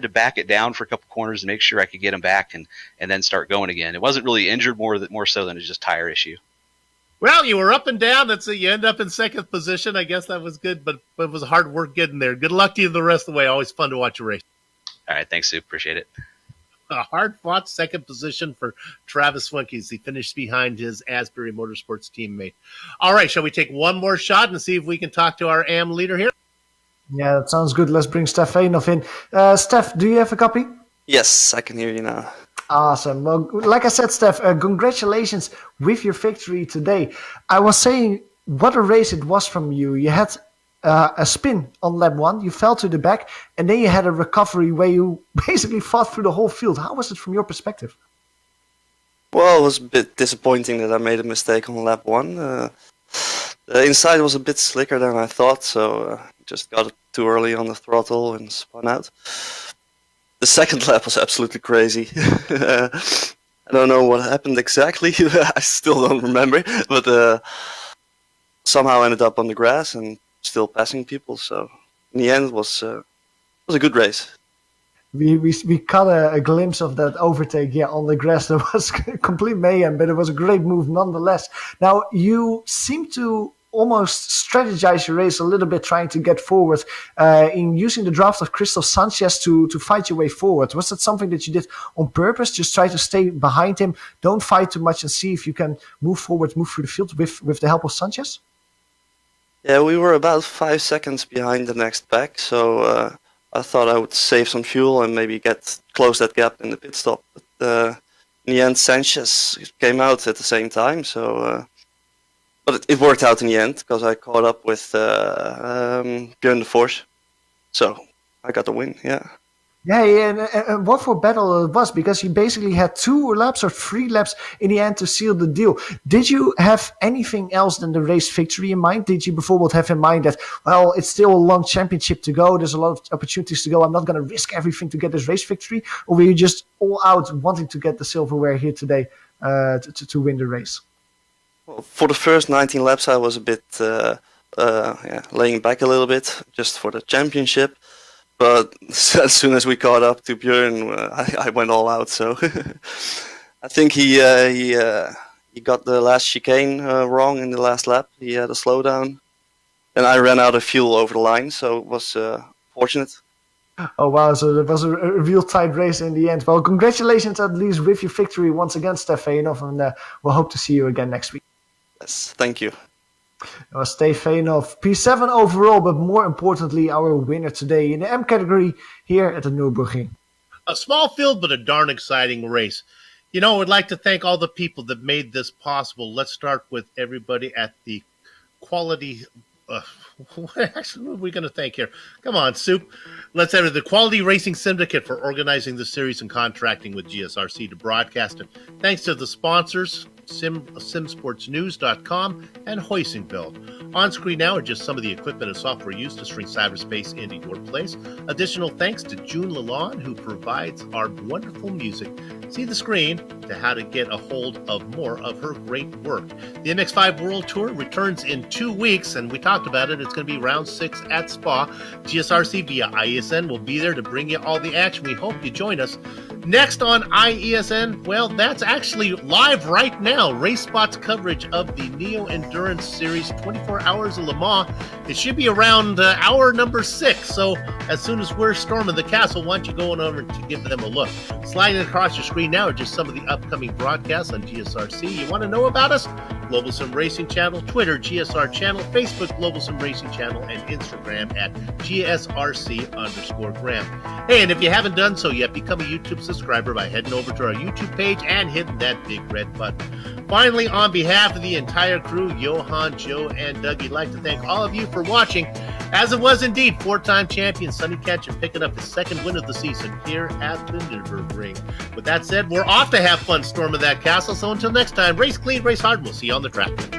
to back it down for a couple corners to make sure I could get them back and then start going again. It wasn't really injured, more so than it's just tire issue. Well, you were up and down. You end up in second position. I guess that was good, but it was hard work getting there. Good luck to you the rest of the way. Always fun to watch a race. All right, thanks, Sue. Appreciate it. A hard-fought second position for Travis Swenke as he finished behind his Asbury Motorsports teammate. All right, shall we take one more shot and see if we can talk to our AM leader here? Yeah, that sounds good. Let's bring Steph Einoff in. Steph, do you have a copy? Yes, I can hear you now. Awesome. Well, like I said, Steph, congratulations with your victory today. I was saying what a race it was from you. You had a spin on lap 1, you fell to the back, and then you had a recovery where you basically fought through the whole field. How was it from your perspective? Well, it was a bit disappointing that I made a mistake on lap 1. The inside was a bit slicker than I thought, so just got it too early on the throttle and spun out. The second lap was absolutely crazy. I don't know what happened exactly. I still don't remember, but somehow ended up on the grass and still passing people. So in the end, it was a good race. We caught a glimpse of that overtake on the grass. That was complete mayhem, but it was a great move nonetheless. Now, you seem to almost strategize your race a little bit, trying to get forward in using the draft of Christoph Sanchez to fight your way forward. Was that something that you did on purpose? Just try to stay behind him, don't fight too much, and see if you can move forward, move through the field with the help of Sanchez? Yeah, we were about 5 seconds behind the next pack, so I thought I would save some fuel and maybe close that gap in the pit stop. But in the end, Sanchez came out at the same time, so but it worked out in the end because I caught up with Björn de Vos, so I got the win. Yeah, and what for battle it was, because you basically had 2 laps or 3 laps in the end to seal the deal. Did you have anything else than the race victory in mind? Did you, before, have in mind that, well, it's still a long championship to go, there's a lot of opportunities to go, I'm not going to risk everything to get this race victory? Or were you just all out wanting to get the silverware here today to win the race? Well, for the first 19 laps, I was a bit laying back a little bit just for the championship. But as soon as we caught up to Björn, I went all out. So I think he he got the last chicane wrong in the last lap. He had a slowdown. And I ran out of fuel over the line, so it was fortunate. Oh wow, so it was a real tight race in the end. Well, congratulations at least with your victory once again, Stefanov, and we'll hope to see you again next week. Yes, thank you. It was Stefanov, P7 overall, but more importantly, our winner today in the M category here at the Nürburgring. A small field, but a darn exciting race. You know, I'd like to thank all the people that made this possible. Let's start with everybody at the Quality... Actually, what are we going to thank here? Come on, Soup. Let's have the Quality Racing Sim-dicate for organizing the series and contracting with GSRC to broadcast it. Thanks to the sponsors, SimSportsNews.com and Hoisingveld. On screen now are just some of the equipment and software used to string cyberspace into your place. Additional thanks to June Lalonde, who provides our wonderful music. See the screen to how to get a hold of more of her great work. The MX-5 World Tour returns in 2 weeks, and we talked about it. It's going to be round 6 at Spa. GSRC via IESN will be there to bring you all the action. We hope you join us. Next on IESN, well, that's actually live right now. Race Spot's coverage of the Neo Endurance Series 24 Hours of Le Mans. It should be around hour number 6. So as soon as we're storming the castle, why don't you go on over to give them a look? Sliding across your screen now are just some of the upcoming broadcasts on GSRC. You want to know about us? Global Sim Racing Channel, Twitter, GSR Channel, Facebook, Global Sim Racing Channel, and Instagram at GSRC_Graham. Hey, and if you haven't done so yet, become a YouTube subscriber by heading over to our YouTube page and hitting that big red button. Finally, on behalf of the entire crew, Johan, Joe, and Doug, I'd like to thank all of you for watching. As it was indeed, 4-time champion Sonny Ketchum picking up his second win of the season here at the Nürburgring. With that said, we're off to have fun storming that castle. So until next time, race clean, race hard. We'll see you on the track.